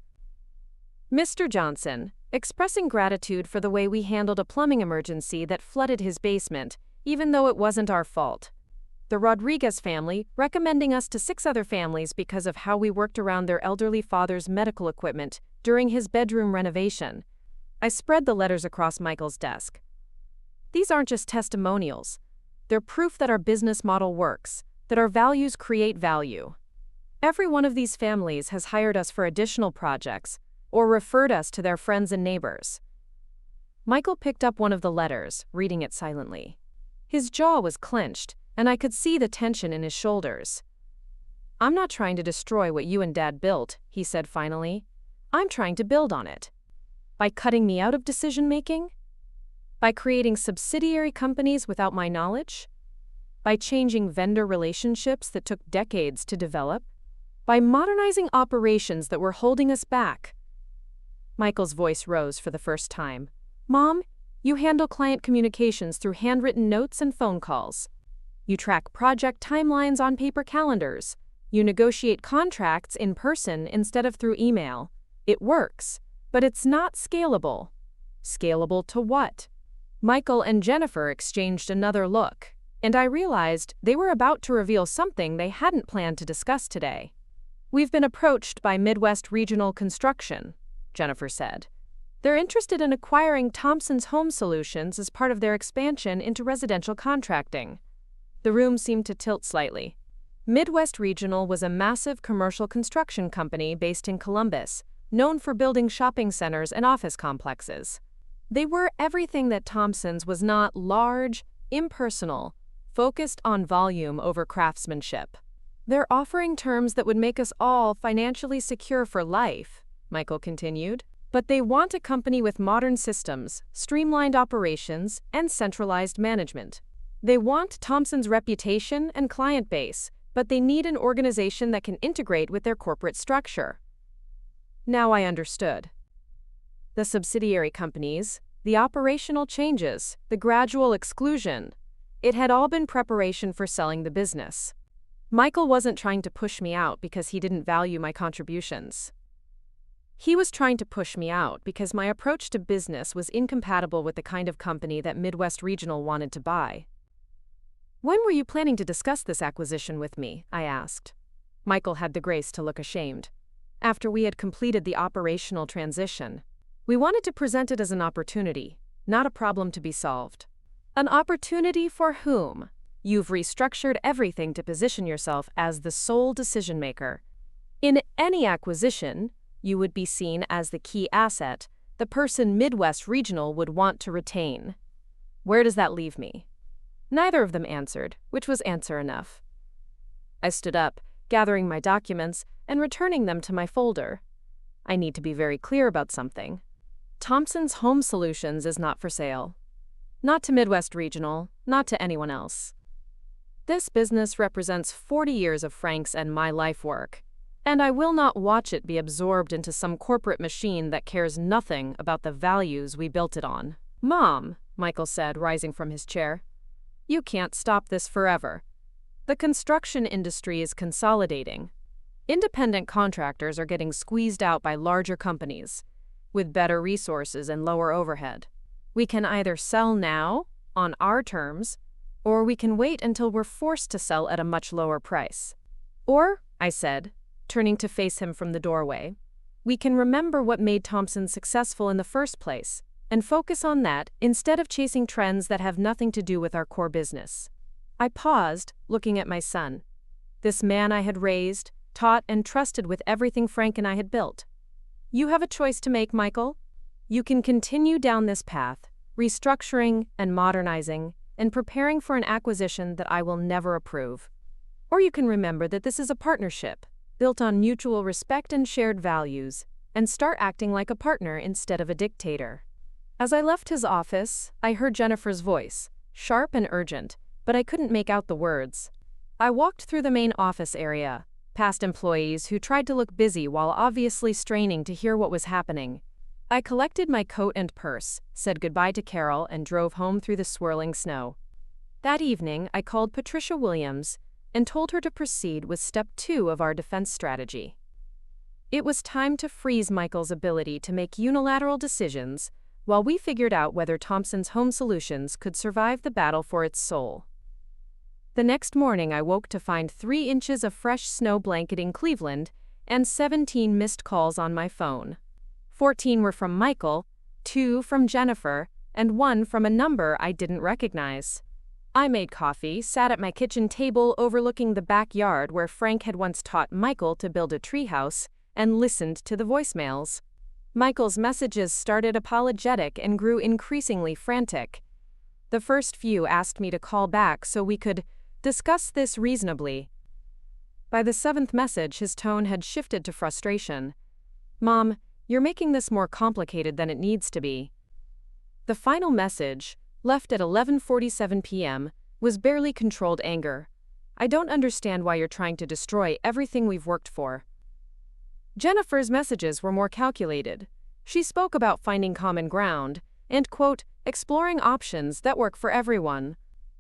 Mr. Johnson, expressing gratitude for the way we handled a plumbing emergency that flooded his basement, even though it wasn't our fault. The Rodriguez family recommending us to 6 other families because of how we worked around their elderly father's medical equipment during his bedroom renovation. I spread the letters across Michael's desk. These aren't just testimonials. They're proof that our business model works, that our values create value. Every one of these families has hired us for additional projects or referred us to their friends and neighbors. Michael picked up one of the letters, reading it silently. His jaw was clenched, and I could see the tension in his shoulders. "I'm not trying to destroy what you and Dad built," he said finally. "I'm trying to build on it. By cutting me out of decision-making? By creating subsidiary companies without my knowledge? By changing vendor relationships that took decades to develop? By modernizing operations that were holding us back?" Michael's voice rose for the first time. "Mom, you handle client communications through handwritten notes and phone calls. You track project timelines on paper calendars. You negotiate contracts in person instead of through email. It works, but it's not scalable." Scalable to what? Michael and Jennifer exchanged another look, and I realized they were about to reveal something they hadn't planned to discuss today. "We've been approached by Midwest Regional Construction," Jennifer said. "They're interested in acquiring Thompson's Home Solutions as part of their expansion into residential contracting." The room seemed to tilt slightly. Midwest Regional was a massive commercial construction company based in Columbus, known for building shopping centers and office complexes. They were everything that Thompson's was not: large, impersonal, focused on volume over craftsmanship. "They're offering terms that would make us all financially secure for life," Michael continued. "But they want a company with modern systems, streamlined operations, and centralized management. They want Thompson's reputation and client base, but they need an organization that can integrate with their corporate structure." Now I understood. The subsidiary companies, the operational changes, the gradual exclusion. It had all been preparation for selling the business. Michael wasn't trying to push me out because he didn't value my contributions. He was trying to push me out because my approach to business was incompatible with the kind of company that Midwest Regional wanted to buy. "When were you planning to discuss this acquisition with me?" I asked. Michael had the grace to look ashamed. "After we had completed the operational transition. We wanted to present it as an opportunity, not a problem to be solved." "An opportunity for whom? You've restructured everything to position yourself as the sole decision-maker. In any acquisition, you would be seen as the key asset, the person Midwest Regional would want to retain. Where does that leave me?" Neither of them answered, which was answer enough. I stood up, gathering my documents and returning them to my folder. I need to be very clear about something. Thompson's Home Solutions is not for sale. Not to Midwest Regional, not to anyone else. This business represents 40 years of Frank's and my life work, and I will not watch it be absorbed into some corporate machine that cares nothing about the values we built it on. "Mom," Michael said, rising from his chair, "you can't stop this forever. The construction industry is consolidating. Independent contractors are getting squeezed out by larger companies, with better resources and lower overhead. We can either sell now, on our terms, or we can wait until we're forced to sell at a much lower price. Or," I said, turning to face him from the doorway, "we can remember what made Thompson successful in the first place, and focus on that instead of chasing trends that have nothing to do with our core business." I paused, looking at my son. This man I had raised, taught, and trusted with everything Frank and I had built. "You have a choice to make, Michael. You can continue down this path, restructuring and modernizing, and preparing for an acquisition that I will never approve. Or you can remember that this is a partnership, built on mutual respect and shared values, and start acting like a partner instead of a dictator." As I left his office, I heard Jennifer's voice, sharp and urgent, but I couldn't make out the words. I walked through the main office area, past employees who tried to look busy while obviously straining to hear what was happening. I collected my coat and purse, said goodbye to Carol, and drove home through the swirling snow. That evening, I called Patricia Williams and told her to proceed with step 2 of our defense strategy. It was time to freeze Michael's ability to make unilateral decisions while we figured out whether Thompson's Home Solutions could survive the battle for its soul. The next morning I woke to find 3 inches of fresh snow blanketing Cleveland and 17 missed calls on my phone. 14 were from Michael, 2 from Jennifer, and 1 from a number I didn't recognize. I made coffee, sat at my kitchen table overlooking the backyard where Frank had once taught Michael to build a treehouse, and listened to the voicemails. Michael's messages started apologetic and grew increasingly frantic. The first few asked me to call back so we could discuss this reasonably. By the 7th message, his tone had shifted to frustration. "Mom, you're making this more complicated than it needs to be." The final message, left at 11:47 p.m., was barely controlled anger. "I don't understand why you're trying to destroy everything we've worked for." Jennifer's messages were more calculated. She spoke about finding common ground and, quote, exploring options that work for everyone.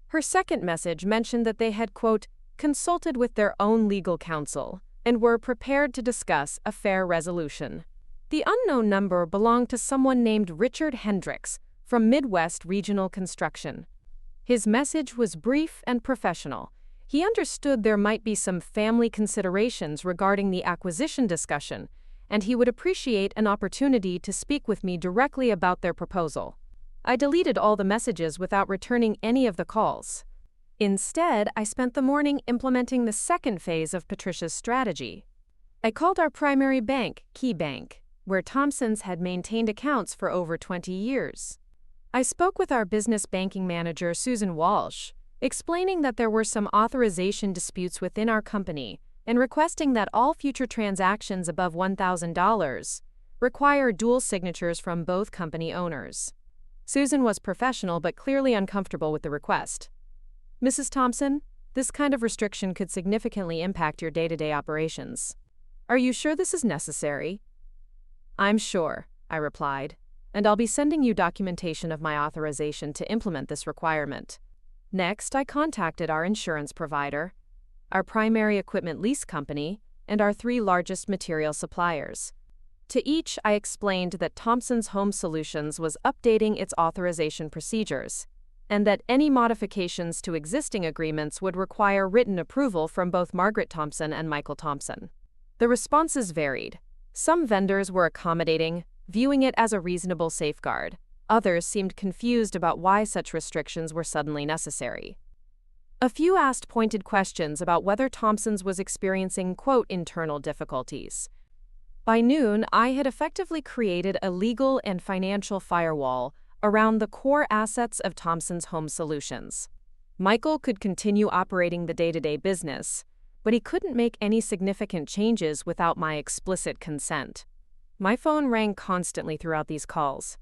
Her second message mentioned that they had, quote, consulted with their own legal counsel and were prepared to discuss a fair resolution. The unknown number belonged to someone named Richard Hendricks from Midwest Regional Construction. His message was brief and professional. He understood there might be some family considerations regarding the acquisition discussion, and he would appreciate an opportunity to speak with me directly about their proposal. I deleted all the messages without returning any of the calls. Instead, I spent the morning implementing the second phase of Patricia's strategy. I called our primary bank, KeyBank, where Thompson's had maintained accounts for over 20 years. I spoke with our business banking manager, Susan Walsh, explaining that there were some authorization disputes within our company and requesting that all future transactions above $1,000 require dual signatures from both company owners. Susan was professional but clearly uncomfortable with the request. "Mrs. Thompson, this kind of restriction could significantly impact your day-to-day operations. Are you sure this is necessary?" "I'm sure," I replied, "and I'll be sending you documentation of my authorization to implement this requirement." Next, I contacted our insurance provider, our primary equipment lease company, and our 3 largest material suppliers. To each, I explained that Thompson's Home Solutions was updating its authorization procedures, and that any modifications to existing agreements would require written approval from both Margaret Thompson and Michael Thompson. The responses varied. Some vendors were accommodating, viewing it as a reasonable safeguard. Others seemed confused about why such restrictions were suddenly necessary. A few asked pointed questions about whether Thompson's was experiencing, quote, internal difficulties. By noon, I had effectively created a legal and financial firewall around the core assets of Thompson's Home Solutions. Michael could continue operating the day-to-day business, but he couldn't make any significant changes without my explicit consent. My phone rang constantly throughout these calls.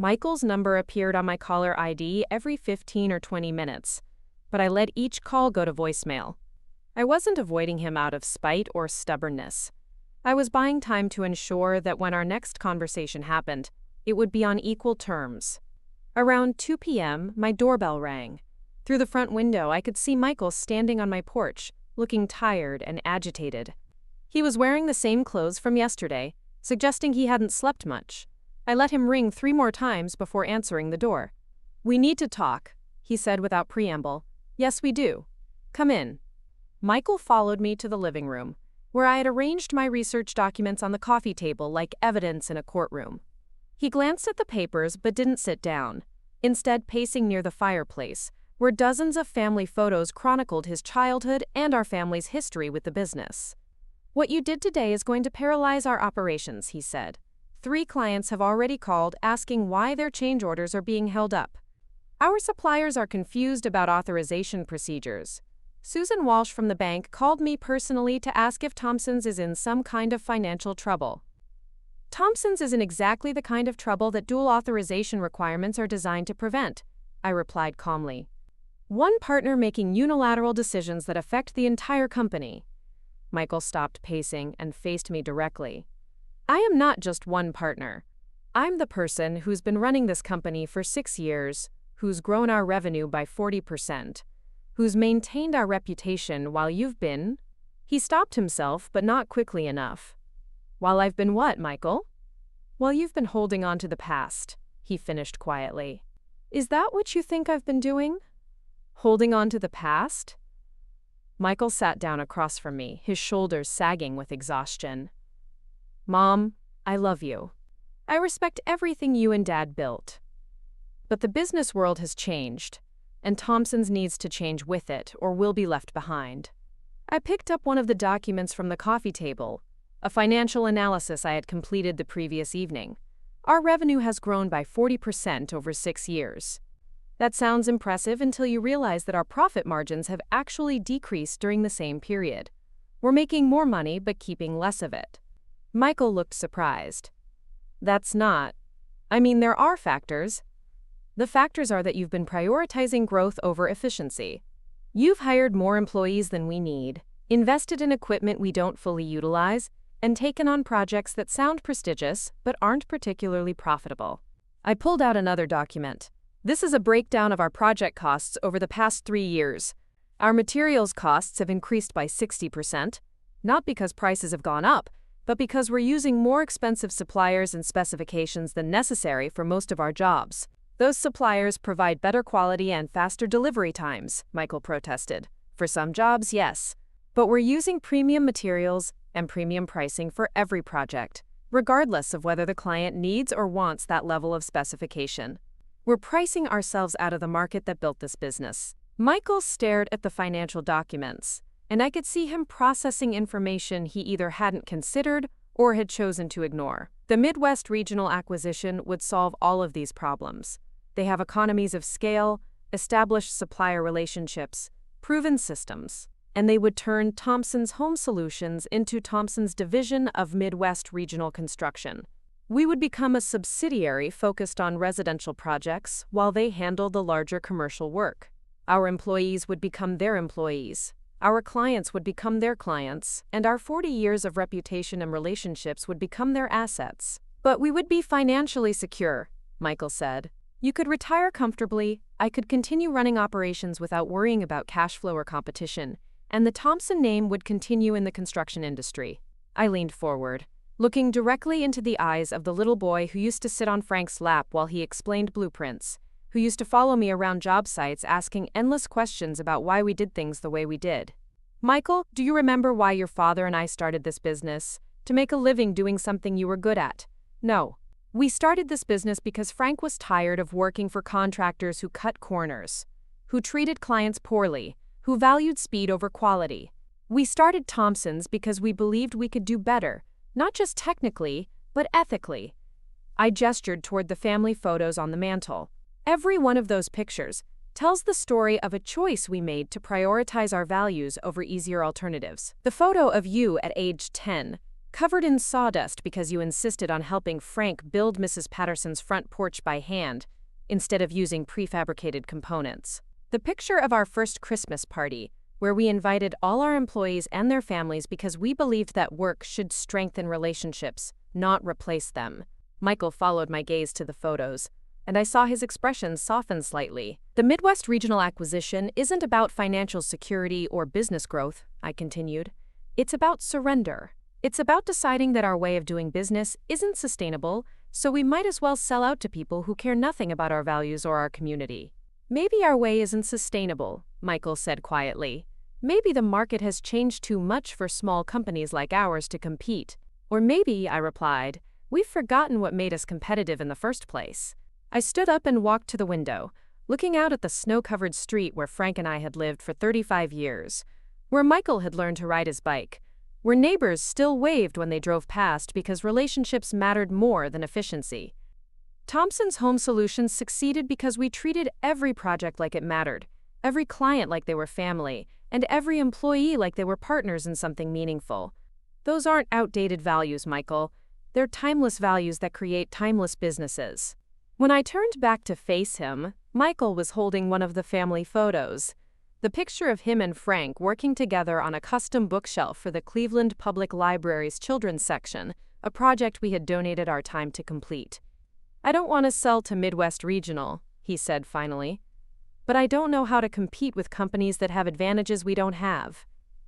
Michael's number appeared on my caller ID every 15 or 20 minutes, but I let each call go to voicemail. I wasn't avoiding him out of spite or stubbornness. I was buying time to ensure that when our next conversation happened, it would be on equal terms. Around 2 p.m., my doorbell rang. Through the front window, I could see Michael standing on my porch, looking tired and agitated. He was wearing the same clothes from yesterday, suggesting he hadn't slept much. I let him ring 3 more times before answering the door. "We need to talk," he said without preamble. "Yes, we do. Come in." Michael followed me to the living room, where I had arranged my research documents on the coffee table like evidence in a courtroom. He glanced at the papers but didn't sit down, instead pacing near the fireplace, where dozens of family photos chronicled his childhood and our family's history with the business. "What you did today is going to paralyze our operations," he said. 3 clients have already called asking why their change orders are being held up. Our suppliers are confused about authorization procedures. Susan Walsh from the bank called me personally to ask if Thompson's is in some kind of financial trouble. Thompson's isn't exactly the kind of trouble that dual authorization requirements are designed to prevent, I replied calmly. One partner making unilateral decisions that affect the entire company. Michael stopped pacing and faced me directly. I am not just one partner. I'm the person who's been running this company for 6 years, who's grown our revenue by 40%, who's maintained our reputation while you've been. He stopped himself, but not quickly enough. While I've been what, Michael? Well, you've been holding on to the past, he finished quietly. Is that what you think I've been doing? Holding on to the past? Michael sat down across from me, his shoulders sagging with exhaustion. Mom, I love you. I respect everything you and Dad built. But the business world has changed, and Thompson's needs to change with it or will be left behind. I picked up one of the documents from the coffee table, a financial analysis I had completed the previous evening. Our revenue has grown by 40% over 6 years. That sounds impressive until you realize that our profit margins have actually decreased during the same period. We're making more money but keeping less of it. Michael looked surprised. That's not. I mean, there are factors. The factors are that you've been prioritizing growth over efficiency. You've hired more employees than we need, invested in equipment we don't fully utilize, and taken on projects that sound prestigious but aren't particularly profitable. I pulled out another document. This is a breakdown of our project costs over the past 3 years. Our materials costs have increased by 60%, not because prices have gone up, but because we're using more expensive suppliers and specifications than necessary for most of our jobs. Those suppliers provide better quality and faster delivery times, Michael protested. For some jobs, yes. But we're using premium materials and premium pricing for every project, regardless of whether the client needs or wants that level of specification. We're pricing ourselves out of the market that built this business. Michael stared at the financial documents, and I could see him processing information he either hadn't considered or had chosen to ignore. The Midwest Regional acquisition would solve all of these problems. They have economies of scale, established supplier relationships, proven systems, and they would turn Thompson's Home Solutions into Thompson's division of Midwest Regional Construction. We would become a subsidiary focused on residential projects while they handle the larger commercial work. Our employees would become their employees. Our clients would become their clients, and our 40 years of reputation and relationships would become their assets. But we would be financially secure, Michael said. You could retire comfortably, I could continue running operations without worrying about cash flow or competition, and the Thompson name would continue in the construction industry. I leaned forward, looking directly into the eyes of the little boy who used to sit on Frank's lap while he explained blueprints, who used to follow me around job sites asking endless questions about why we did things the way we did. Michael, do you remember why your father and I started this business? To make a living doing something you were good at? No. We started this business because Frank was tired of working for contractors who cut corners, who treated clients poorly, who valued speed over quality. We started Thompson's because we believed we could do better, not just technically, but ethically. I gestured toward the family photos on the mantel. Every one of those pictures tells the story of a choice we made to prioritize our values over easier alternatives. The photo of you at age 10, covered in sawdust because you insisted on helping Frank build Mrs. Patterson's front porch by hand instead of using prefabricated components. The picture of our first Christmas party, where we invited all our employees and their families because we believed that work should strengthen relationships, not replace them. Michael followed my gaze to the photos, and I saw his expression soften slightly. The Midwest Regional acquisition isn't about financial security or business growth, I continued. It's about surrender. It's about deciding that our way of doing business isn't sustainable, so we might as well sell out to people who care nothing about our values or our community. Maybe our way isn't sustainable, Michael said quietly. Maybe the market has changed too much for small companies like ours to compete. Or maybe, I replied, we've forgotten what made us competitive in the first place. I stood up and walked to the window, looking out at the snow-covered street where Frank and I had lived for 35 years, where Michael had learned to ride his bike, where neighbors still waved when they drove past because relationships mattered more than efficiency. Thompson's Home Solutions succeeded because we treated every project like it mattered, every client like they were family, and every employee like they were partners in something meaningful. Those aren't outdated values, Michael. They're timeless values that create timeless businesses. When I turned back to face him, Michael was holding one of the family photos. The picture of him and Frank working together on a custom bookshelf for the Cleveland Public Library's children's section, a project we had donated our time to complete. I don't want to sell to Midwest Regional, he said finally. But I don't know how to compete with companies that have advantages we don't have.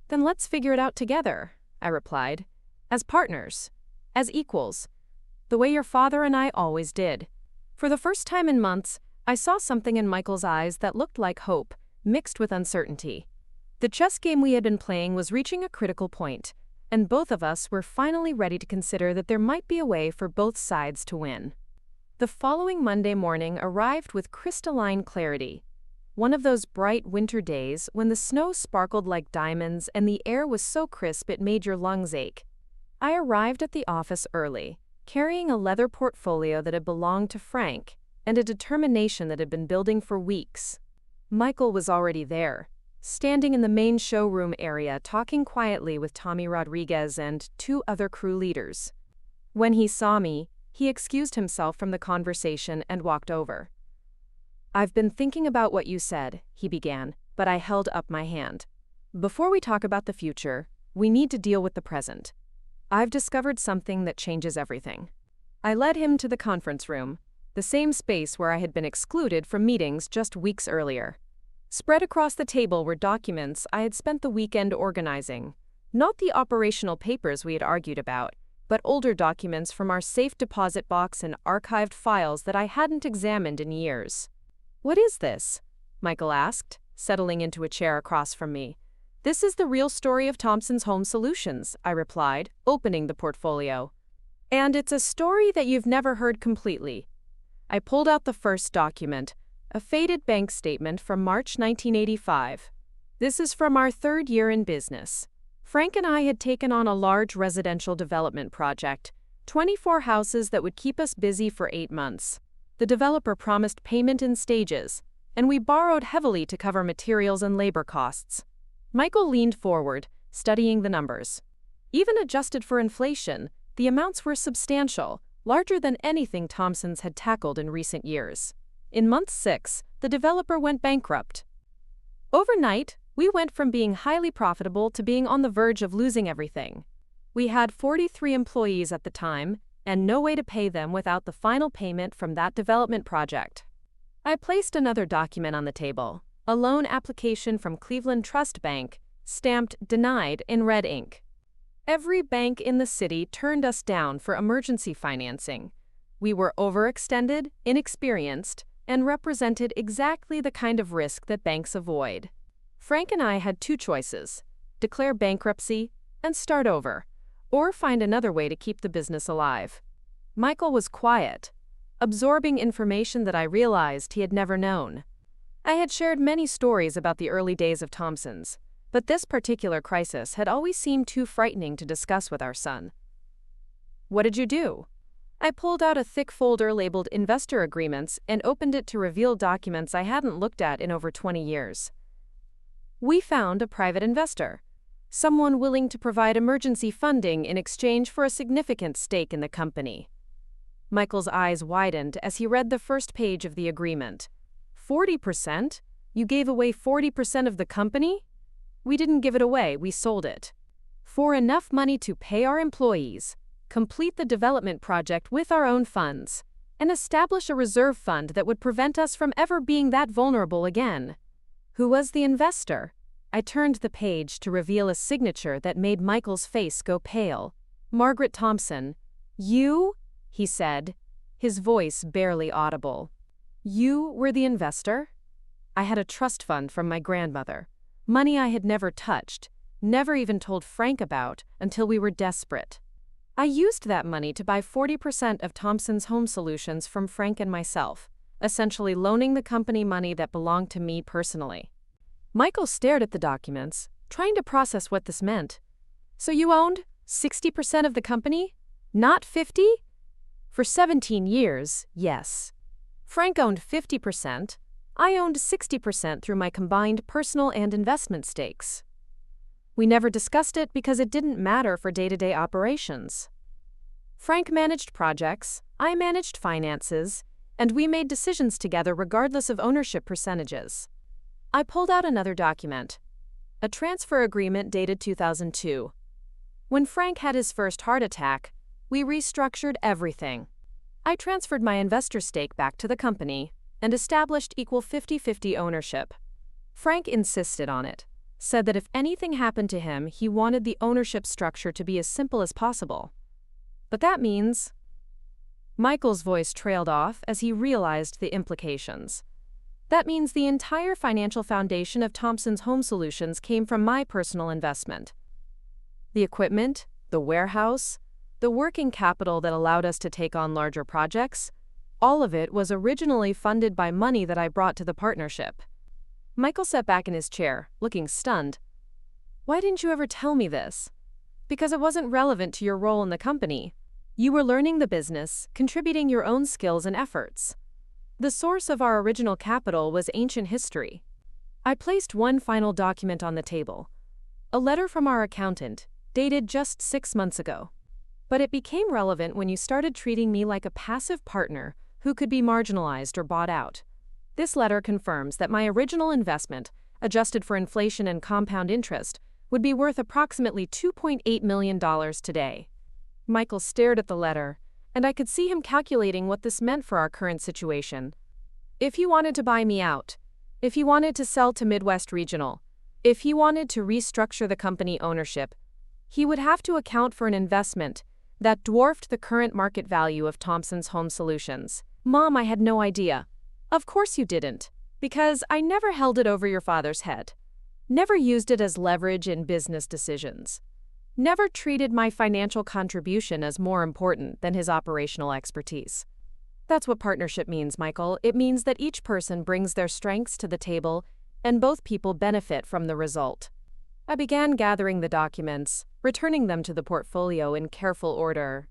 Then let's figure it out together, I replied. As partners. as equals, the way your father and I always did. For the first time in months, I saw something in Michael's eyes that looked like hope, mixed with uncertainty. The chess game we had been playing was reaching a critical point, and both of us were finally ready to consider that there might be a way for both sides to win. The following Monday morning arrived with crystalline clarity. One of those bright winter days when the snow sparkled like diamonds and the air was so crisp it made your lungs ache. I arrived at the office early, carrying a leather portfolio that had belonged to Frank and a determination that had been building for weeks. Michael was already there, standing in the main showroom area talking quietly with Tommy Rodriguez and 2 other crew leaders. When he saw me, he excused himself from the conversation and walked over. "I've been thinking about what you said," he began, but I held up my hand. "Before we talk about the future, we need to deal with the present. I've discovered something that changes everything." I led him to the conference room, the same space where I had been excluded from meetings just weeks earlier. Spread across the table were documents I had spent the weekend organizing, not the operational papers we had argued about, but older documents from our safe deposit box and archived files that I hadn't examined in years. "What is this?" Michael asked, settling into a chair across from me. "This is the real story of Thompson's Home Solutions," I replied, opening the portfolio. "And it's a story that you've never heard completely." I pulled out the first document, a faded bank statement from March 1985. This is from our 3rd year in business. Frank and I had taken on a large residential development project, 24 houses that would keep us busy for 8 months. The developer promised payment in stages, and we borrowed heavily to cover materials and labor costs. Michael leaned forward, studying the numbers. Even adjusted for inflation, the amounts were substantial, larger than anything Thompson's had tackled in recent years. In month 6, the developer went bankrupt. Overnight, we went from being highly profitable to being on the verge of losing everything. We had 43 employees at the time, and no way to pay them without the final payment from that development project. I placed another document on the table, a loan application from Cleveland Trust Bank, stamped "Denied" in red ink. Every bank in the city turned us down for emergency financing. We were overextended, inexperienced, and represented exactly the kind of risk that banks avoid. Frank and I had 2 choices: declare bankruptcy and start over, or find another way to keep the business alive. Michael was quiet, absorbing information that I realized he had never known. I had shared many stories about the early days of Thompson's, but this particular crisis had always seemed too frightening to discuss with our son. "What did you do?" I pulled out a thick folder labeled Investor Agreements and opened it to reveal documents I hadn't looked at in over 20 years. "We found a private investor. Someone willing to provide emergency funding in exchange for a significant stake in the company." Michael's eyes widened as he read the first page of the agreement. 40%? You gave away 40% of the company? "We didn't give it away, we sold it. For enough money to pay our employees, complete the development project with our own funds, and establish a reserve fund that would prevent us from ever being that vulnerable again." "Who was the investor?" I turned the page to reveal a signature that made Michael's face go pale. "Margaret Thompson." "You?" he said, his voice barely audible. "You were the investor?" I had a trust fund from my grandmother, money I had never touched, never even told Frank about until we were desperate. I used that money to buy 40% of Thompson's Home Solutions from Frank and myself, essentially loaning the company money that belonged to me personally. Michael stared at the documents, trying to process what this meant. "So you owned 60% of the company? Not 50? "For 17 years, yes. Frank owned 50%. I owned 60% through my combined personal and investment stakes. We never discussed it because it didn't matter for day-to-day operations. Frank managed projects, I managed finances, and we made decisions together regardless of ownership percentages." I pulled out another document, a transfer agreement dated 2002. When Frank had his first heart attack, we restructured everything. I transferred my investor stake back to the company and established equal 50-50 ownership. Frank insisted on it, said that if anything happened to him, he wanted the ownership structure to be as simple as possible. But that means... Michael's voice trailed off as he realized the implications. That means the entire financial foundation of Thompson's Home Solutions came from my personal investment. The equipment, the warehouse, the working capital that allowed us to take on larger projects, all of it was originally funded by money that I brought to the partnership. Michael sat back in his chair, looking stunned. Why didn't you ever tell me this? Because it wasn't relevant to your role in the company. You were learning the business, contributing your own skills and efforts. The source of our original capital was ancient history. I placed one final document on the table. A letter from our accountant, dated just 6 months ago. But it became relevant when you started treating me like a passive partner who could be marginalized or bought out. This letter confirms that my original investment, adjusted for inflation and compound interest, would be worth approximately $2.8 million today. Michael stared at the letter, and I could see him calculating what this meant for our current situation. If he wanted to buy me out, if he wanted to sell to Midwest Regional, if he wanted to restructure the company ownership, he would have to account for an investment that dwarfed the current market value of Thompson's Home Solutions. Mom, I had no idea. Of course you didn't, because I never held it over your father's head. Never used it as leverage in business decisions. Never treated my financial contribution as more important than his operational expertise. That's what partnership means, Michael. It means that each person brings their strengths to the table and both people benefit from the result. I began gathering the documents, returning them to the portfolio in careful order.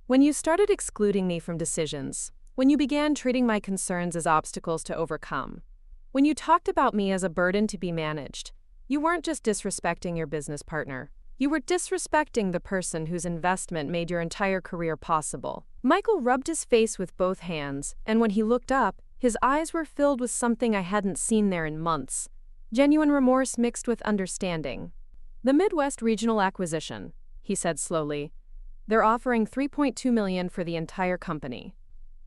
When you started excluding me from decisions, when you began treating my concerns as obstacles to overcome, when you talked about me as a burden to be managed, you weren't just disrespecting your business partner. You were disrespecting the person whose investment made your entire career possible. Michael rubbed his face with both hands, and when he looked up, his eyes were filled with something I hadn't seen there in months. Genuine remorse mixed with understanding. The Midwest Regional acquisition, he said slowly. They're offering $3.2 million for the entire company.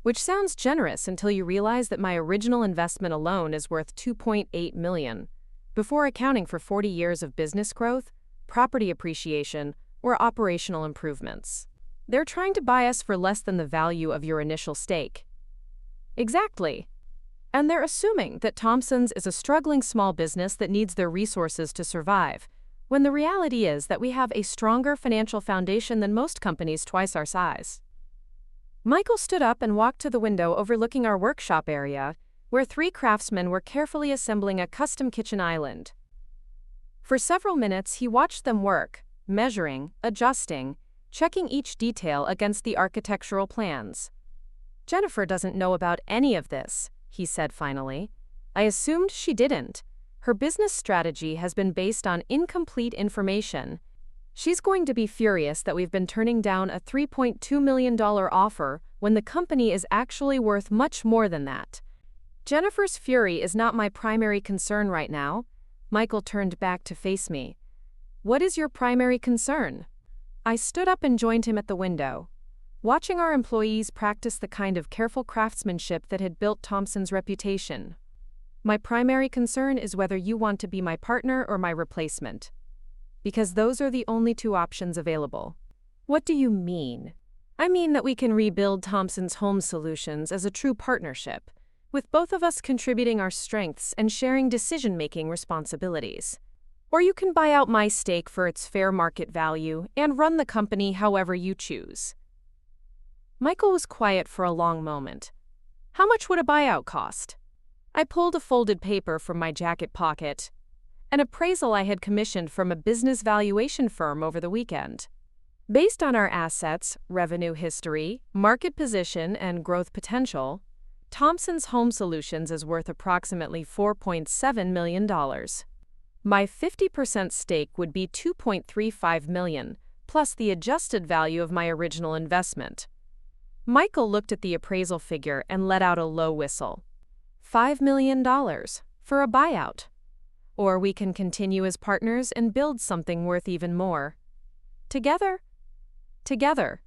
Which sounds generous until you realize that my original investment alone is worth $2.8 million, before accounting for 40 years of business growth, property appreciation, or operational improvements. They're trying to buy us for less than the value of your initial stake. Exactly. And they're assuming that Thompson's is a struggling small business that needs their resources to survive, when the reality is that we have a stronger financial foundation than most companies twice our size. Michael stood up and walked to the window overlooking our workshop area, where 3 craftsmen were carefully assembling a custom kitchen island. For several minutes he watched them work, measuring, adjusting, checking each detail against the architectural plans. Jennifer doesn't know about any of this, he said finally. I assumed she didn't. Her business strategy has been based on incomplete information. She's going to be furious that we've been turning down a $3.2 million offer when the company is actually worth much more than that. Jennifer's fury is not my primary concern right now. Michael turned back to face me. What is your primary concern? I stood up and joined him at the window, watching our employees practice the kind of careful craftsmanship that had built Thompson's reputation. My primary concern is whether you want to be my partner or my replacement. Because those are the only 2 options available. What do you mean? I mean that we can rebuild Thompson's Home Solutions as a true partnership, with both of us contributing our strengths and sharing decision-making responsibilities. Or you can buy out my stake for its fair market value and run the company however you choose. Michael was quiet for a long moment. How much would a buyout cost? I pulled a folded paper from my jacket pocket, an appraisal I had commissioned from a business valuation firm over the weekend. Based on our assets, revenue history, market position, and growth potential, Thompson's Home Solutions is worth approximately $4.7 million. My 50% stake would be $2.35 million, plus the adjusted value of my original investment. Michael looked at the appraisal figure and let out a low whistle. $5 million for a buyout. Or we can continue as partners and build something worth even more. Together. Together.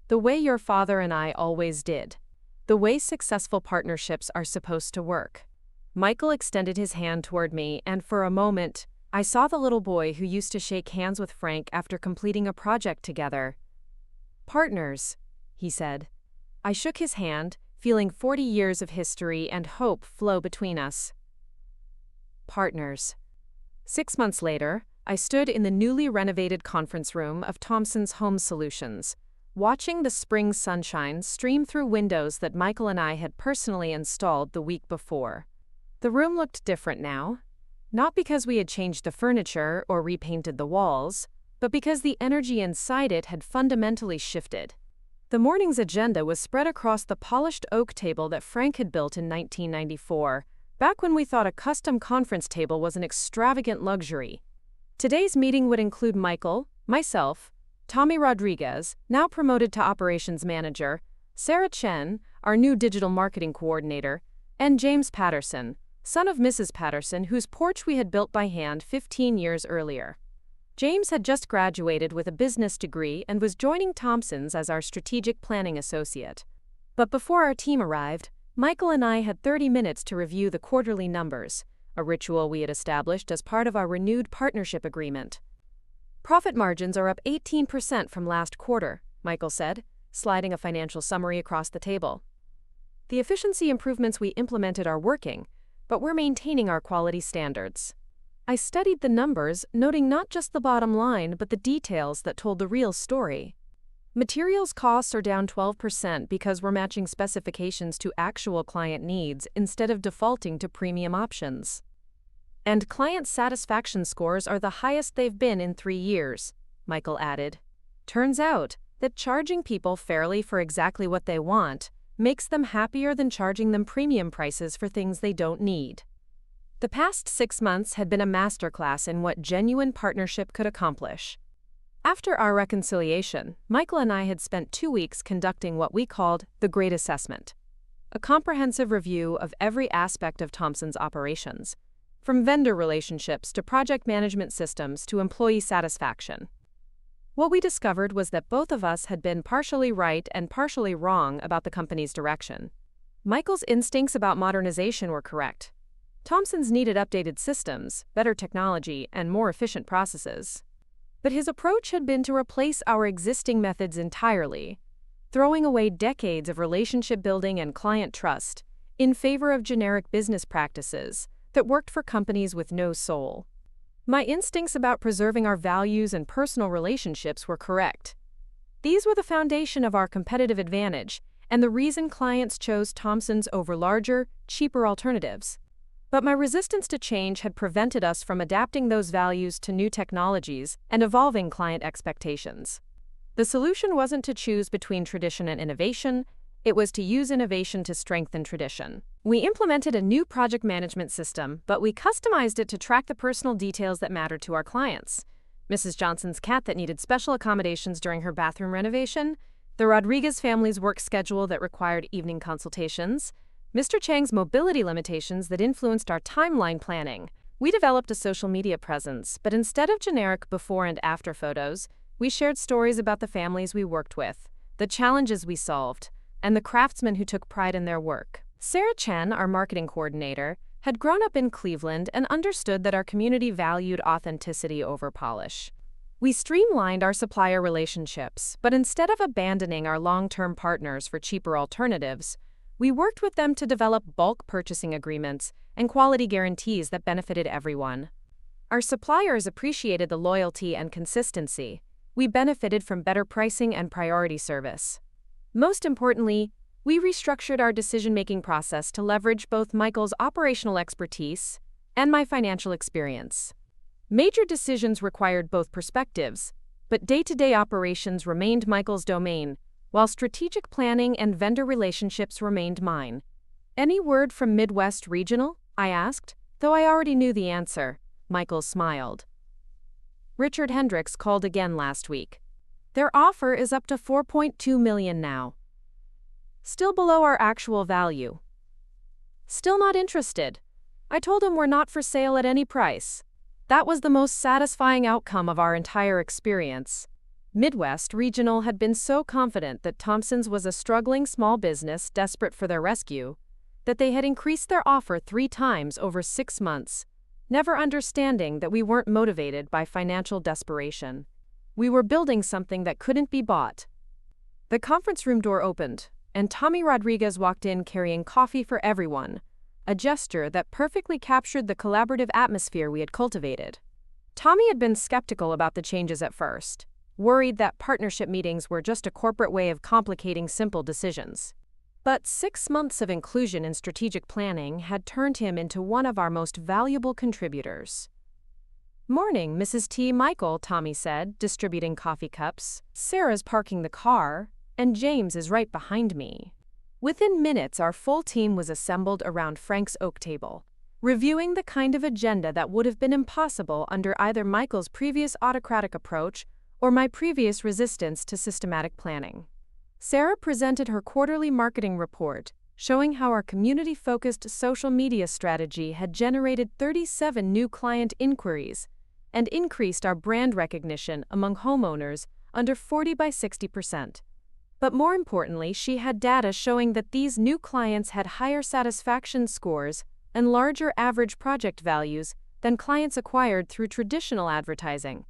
The way your father and I always did. The way successful partnerships are supposed to work. Michael extended his hand toward me, and for a moment, I saw the little boy who used to shake hands with Frank after completing a project together. Partners, he said. I shook his hand, feeling 40 years of history and hope flow between us. Partners. 6 months later, I stood in the newly renovated conference room of Thomson's Home Solutions, watching the spring sunshine stream through windows that Michael and I had personally installed the week before. The room looked different now, not because we had changed the furniture or repainted the walls, but because the energy inside it had fundamentally shifted. The morning's agenda was spread across the polished oak table that Frank had built in 1994, back when we thought a custom conference table was an extravagant luxury. Today's meeting would include Michael, myself, Tommy Rodriguez, now promoted to operations manager, Sarah Chen, our new digital marketing coordinator, and James Patterson, son of Mrs. Patterson, whose porch we had built by hand 15 years earlier. James had just graduated with a business degree and was joining Thomson's as our strategic planning associate. But before our team arrived, Michael and I had 30 minutes to review the quarterly numbers, a ritual we had established as part of our renewed partnership agreement. Profit margins are up 18% from last quarter, Michael said, sliding a financial summary across the table. The efficiency improvements we implemented are working, but we're maintaining our quality standards. I studied the numbers, noting not just the bottom line but the details that told the real story. Materials costs are down 12% because we're matching specifications to actual client needs instead of defaulting to premium options. And client satisfaction scores are the highest they've been in 3 years, Michael added. Turns out that charging people fairly for exactly what they want makes them happier than charging them premium prices for things they don't need. The past 6 months had been a masterclass in what genuine partnership could accomplish. After our reconciliation, Michael and I had spent 2 weeks conducting what we called the Great Assessment, a comprehensive review of every aspect of Thomson's operations, from vendor relationships to project management systems to employee satisfaction. What we discovered was that both of us had been partially right and partially wrong about the company's direction. Michael's instincts about modernization were correct. Thomson's needed updated systems, better technology, and more efficient processes. But his approach had been to replace our existing methods entirely, throwing away decades of relationship building and client trust in favor of generic business practices that worked for companies with no soul. My instincts about preserving our values and personal relationships were correct. These were the foundation of our competitive advantage and the reason clients chose Thomson's over larger, cheaper alternatives. But my resistance to change had prevented us from adapting those values to new technologies and evolving client expectations. The solution wasn't to choose between tradition and innovation, it was to use innovation to strengthen tradition. We implemented a new project management system, but we customized it to track the personal details that mattered to our clients. Mrs. Johnson's cat that needed special accommodations during her bathroom renovation, the Rodriguez family's work schedule that required evening consultations, Mr. Chang's mobility limitations that influenced our timeline planning. We developed a social media presence, but instead of generic before and after photos, we shared stories about the families we worked with, the challenges we solved, and the craftsmen who took pride in their work. Sarah Chen, our marketing coordinator, had grown up in Cleveland and understood that our community valued authenticity over polish. We streamlined our supplier relationships, but instead of abandoning our long-term partners for cheaper alternatives, we worked with them to develop bulk purchasing agreements and quality guarantees that benefited everyone. Our suppliers appreciated the loyalty and consistency. We benefited from better pricing and priority service. Most importantly, we restructured our decision-making process to leverage both Michael's operational expertise and my financial experience. Major decisions required both perspectives, but day-to-day operations remained Michael's domain, while strategic planning and vendor relationships remained mine. "Any word from Midwest Regional?" I asked, though I already knew the answer. Michael smiled. "Richard Hendricks called again last week. Their offer is up to $4.2 million now. Still below our actual value. Still not interested. I told him we're not for sale at any price." That was the most satisfying outcome of our entire experience. Midwest Regional had been so confident that Thomson's was a struggling small business desperate for their rescue, that they had increased their offer 3 times over 6 months, never understanding that we weren't motivated by financial desperation. We were building something that couldn't be bought. The conference room door opened, and Tommy Rodriguez walked in carrying coffee for everyone, a gesture that perfectly captured the collaborative atmosphere we had cultivated. Tommy had been skeptical about the changes at first, worried that partnership meetings were just a corporate way of complicating simple decisions. But 6 months of inclusion in strategic planning had turned him into one of our most valuable contributors. "Morning, Mrs. T. Michael," Tommy said, distributing coffee cups. "Sarah's parking the car, and James is right behind me." Within minutes, our full team was assembled around Frank's oak table, reviewing the kind of agenda that would have been impossible under either Michael's previous autocratic approach or my previous resistance to systematic planning. Sarah presented her quarterly marketing report, showing how our community-focused social media strategy had generated 37 new client inquiries and increased our brand recognition among homeowners under 40 by 60%. But more importantly, she had data showing that these new clients had higher satisfaction scores and larger average project values than clients acquired through traditional advertising.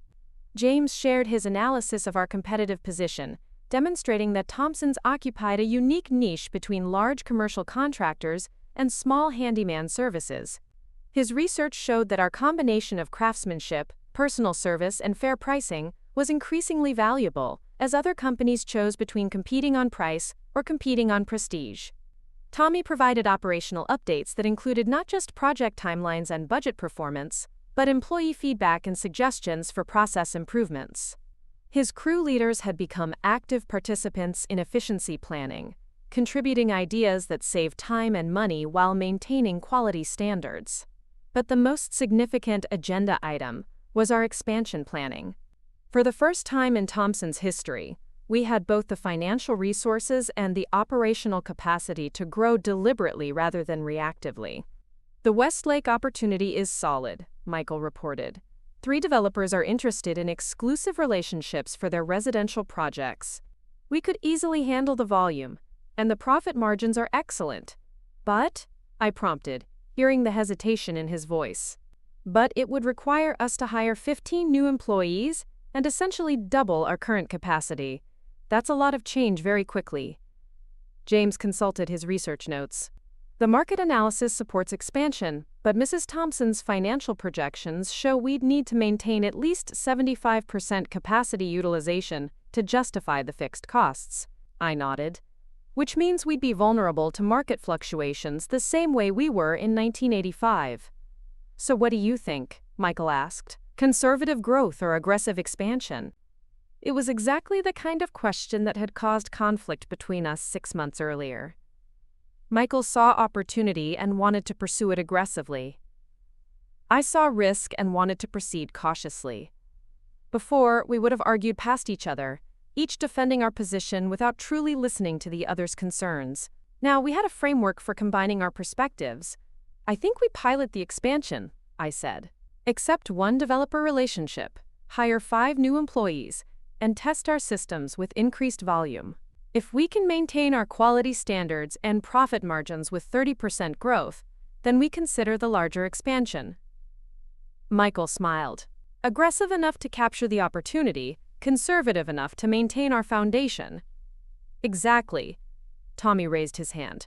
James shared his analysis of our competitive position, demonstrating that Thompson's occupied a unique niche between large commercial contractors and small handyman services. His research showed that our combination of craftsmanship, personal service, and fair pricing was increasingly valuable, as other companies chose between competing on price or competing on prestige. Tommy provided operational updates that included not just project timelines and budget performance, but employee feedback and suggestions for process improvements. His crew leaders had become active participants in efficiency planning, contributing ideas that save time and money while maintaining quality standards. But the most significant agenda item was our expansion planning. For the first time in Thompson's history, we had both the financial resources and the operational capacity to grow deliberately rather than reactively. "The Westlake opportunity is solid," Michael reported. 3 developers are interested in exclusive relationships for their residential projects. We could easily handle the volume, and the profit margins are excellent. "But," I prompted, hearing the hesitation in his voice, "but it would require us to hire 15 new employees and essentially double our current capacity. That's a lot of change very quickly." James consulted his research notes. "The market analysis supports expansion, but Mrs. Thompson's financial projections show we'd need to maintain at least 75% capacity utilization to justify the fixed costs." I nodded. "Which means we'd be vulnerable to market fluctuations the same way we were in 1985. "So what do you think?" Michael asked. "Conservative growth or aggressive expansion?" It was exactly the kind of question that had caused conflict between us 6 months earlier. Michael saw opportunity and wanted to pursue it aggressively. I saw risk and wanted to proceed cautiously. Before, we would have argued past each other, each defending our position without truly listening to the other's concerns. Now we had a framework for combining our perspectives. "I think we pilot the expansion," I said. "Accept 1 developer relationship, hire 5 new employees, and test our systems with increased volume. If we can maintain our quality standards and profit margins with 30% growth, then we consider the larger expansion." Michael smiled. "Aggressive enough to capture the opportunity, conservative enough to maintain our foundation." "Exactly." Tommy raised his hand.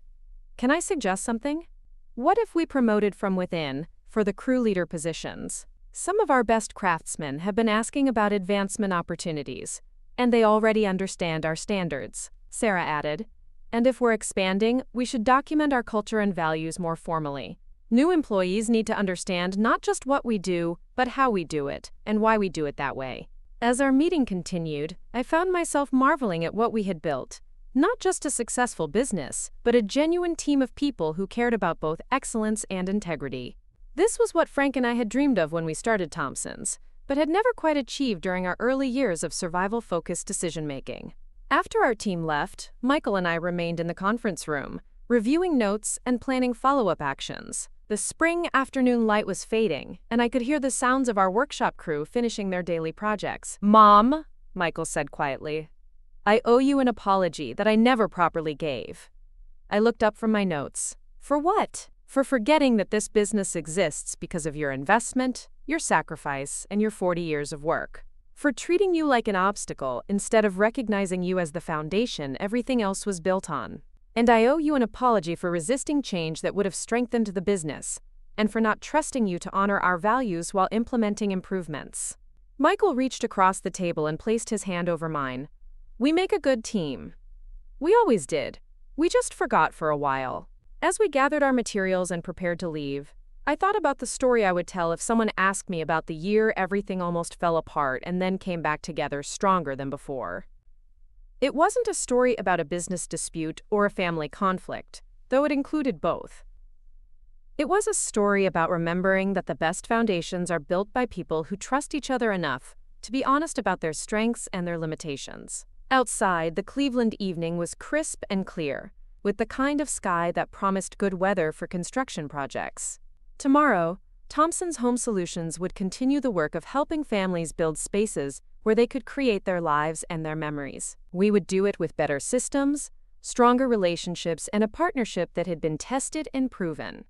"Can I suggest something? What if we promoted from within for the crew leader positions? Some of our best craftsmen have been asking about advancement opportunities, and they already understand our standards," Sarah added. "And if we're expanding, we should document our culture and values more formally. New employees need to understand not just what we do, but how we do it, and why we do it that way." As our meeting continued, I found myself marveling at what we had built. Not just a successful business, but a genuine team of people who cared about both excellence and integrity. This was what Frank and I had dreamed of when we started Thompson's, but had never quite achieved during our early years of survival-focused decision-making. After our team left, Michael and I remained in the conference room, reviewing notes and planning follow-up actions. The spring afternoon light was fading, and I could hear the sounds of our workshop crew finishing their daily projects. "Mom," Michael said quietly, "I owe you an apology that I never properly gave." I looked up from my notes. "For what?" "For forgetting that this business exists because of your investment, your sacrifice, and your 40 years of work." for treating you like an obstacle instead of recognizing you as the foundation everything else was built on. And I owe you an apology for resisting change that would have strengthened the business, and for not trusting you to honor our values while implementing improvements. Michael reached across the table and placed his hand over mine. We make a good team. We always did. We just forgot for a while. As we gathered our materials and prepared to leave, I thought about the story I would tell if someone asked me about the year everything almost fell apart and then came back together stronger than before. It wasn't a story about a business dispute or a family conflict, though it included both. It was a story about remembering that the best foundations are built by people who trust each other enough to be honest about their strengths and their limitations. Outside, the Cleveland evening was crisp and clear, with the kind of sky that promised good weather for construction projects. Tomorrow, Thompson's Home Solutions would continue the work of helping families build spaces where they could create their lives and their memories. We would do it with better systems, stronger relationships, and a partnership that had been tested and proven.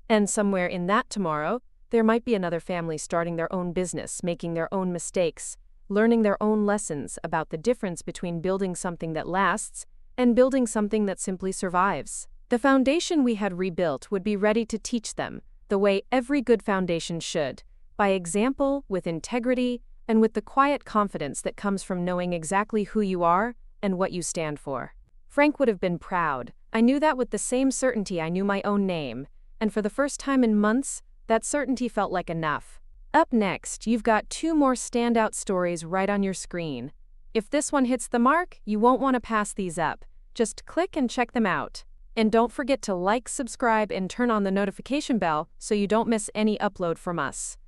And somewhere in that tomorrow, there might be another family starting their own business, making their own mistakes, learning their own lessons about the difference between building something that lasts and building something that simply survives. The foundation we had rebuilt would be ready to teach them, the way every good foundation should, by example, with integrity, and with the quiet confidence that comes from knowing exactly who you are and what you stand for. Frank would have been proud. I knew that with the same certainty I knew my own name, and for the first time in months, that certainty felt like enough. Up next, you've got 2 more standout stories right on your screen. If this one hits the mark, you won't want to pass these up. Just click and check them out. And don't forget to like, subscribe, and turn on the notification bell so you don't miss any upload from us.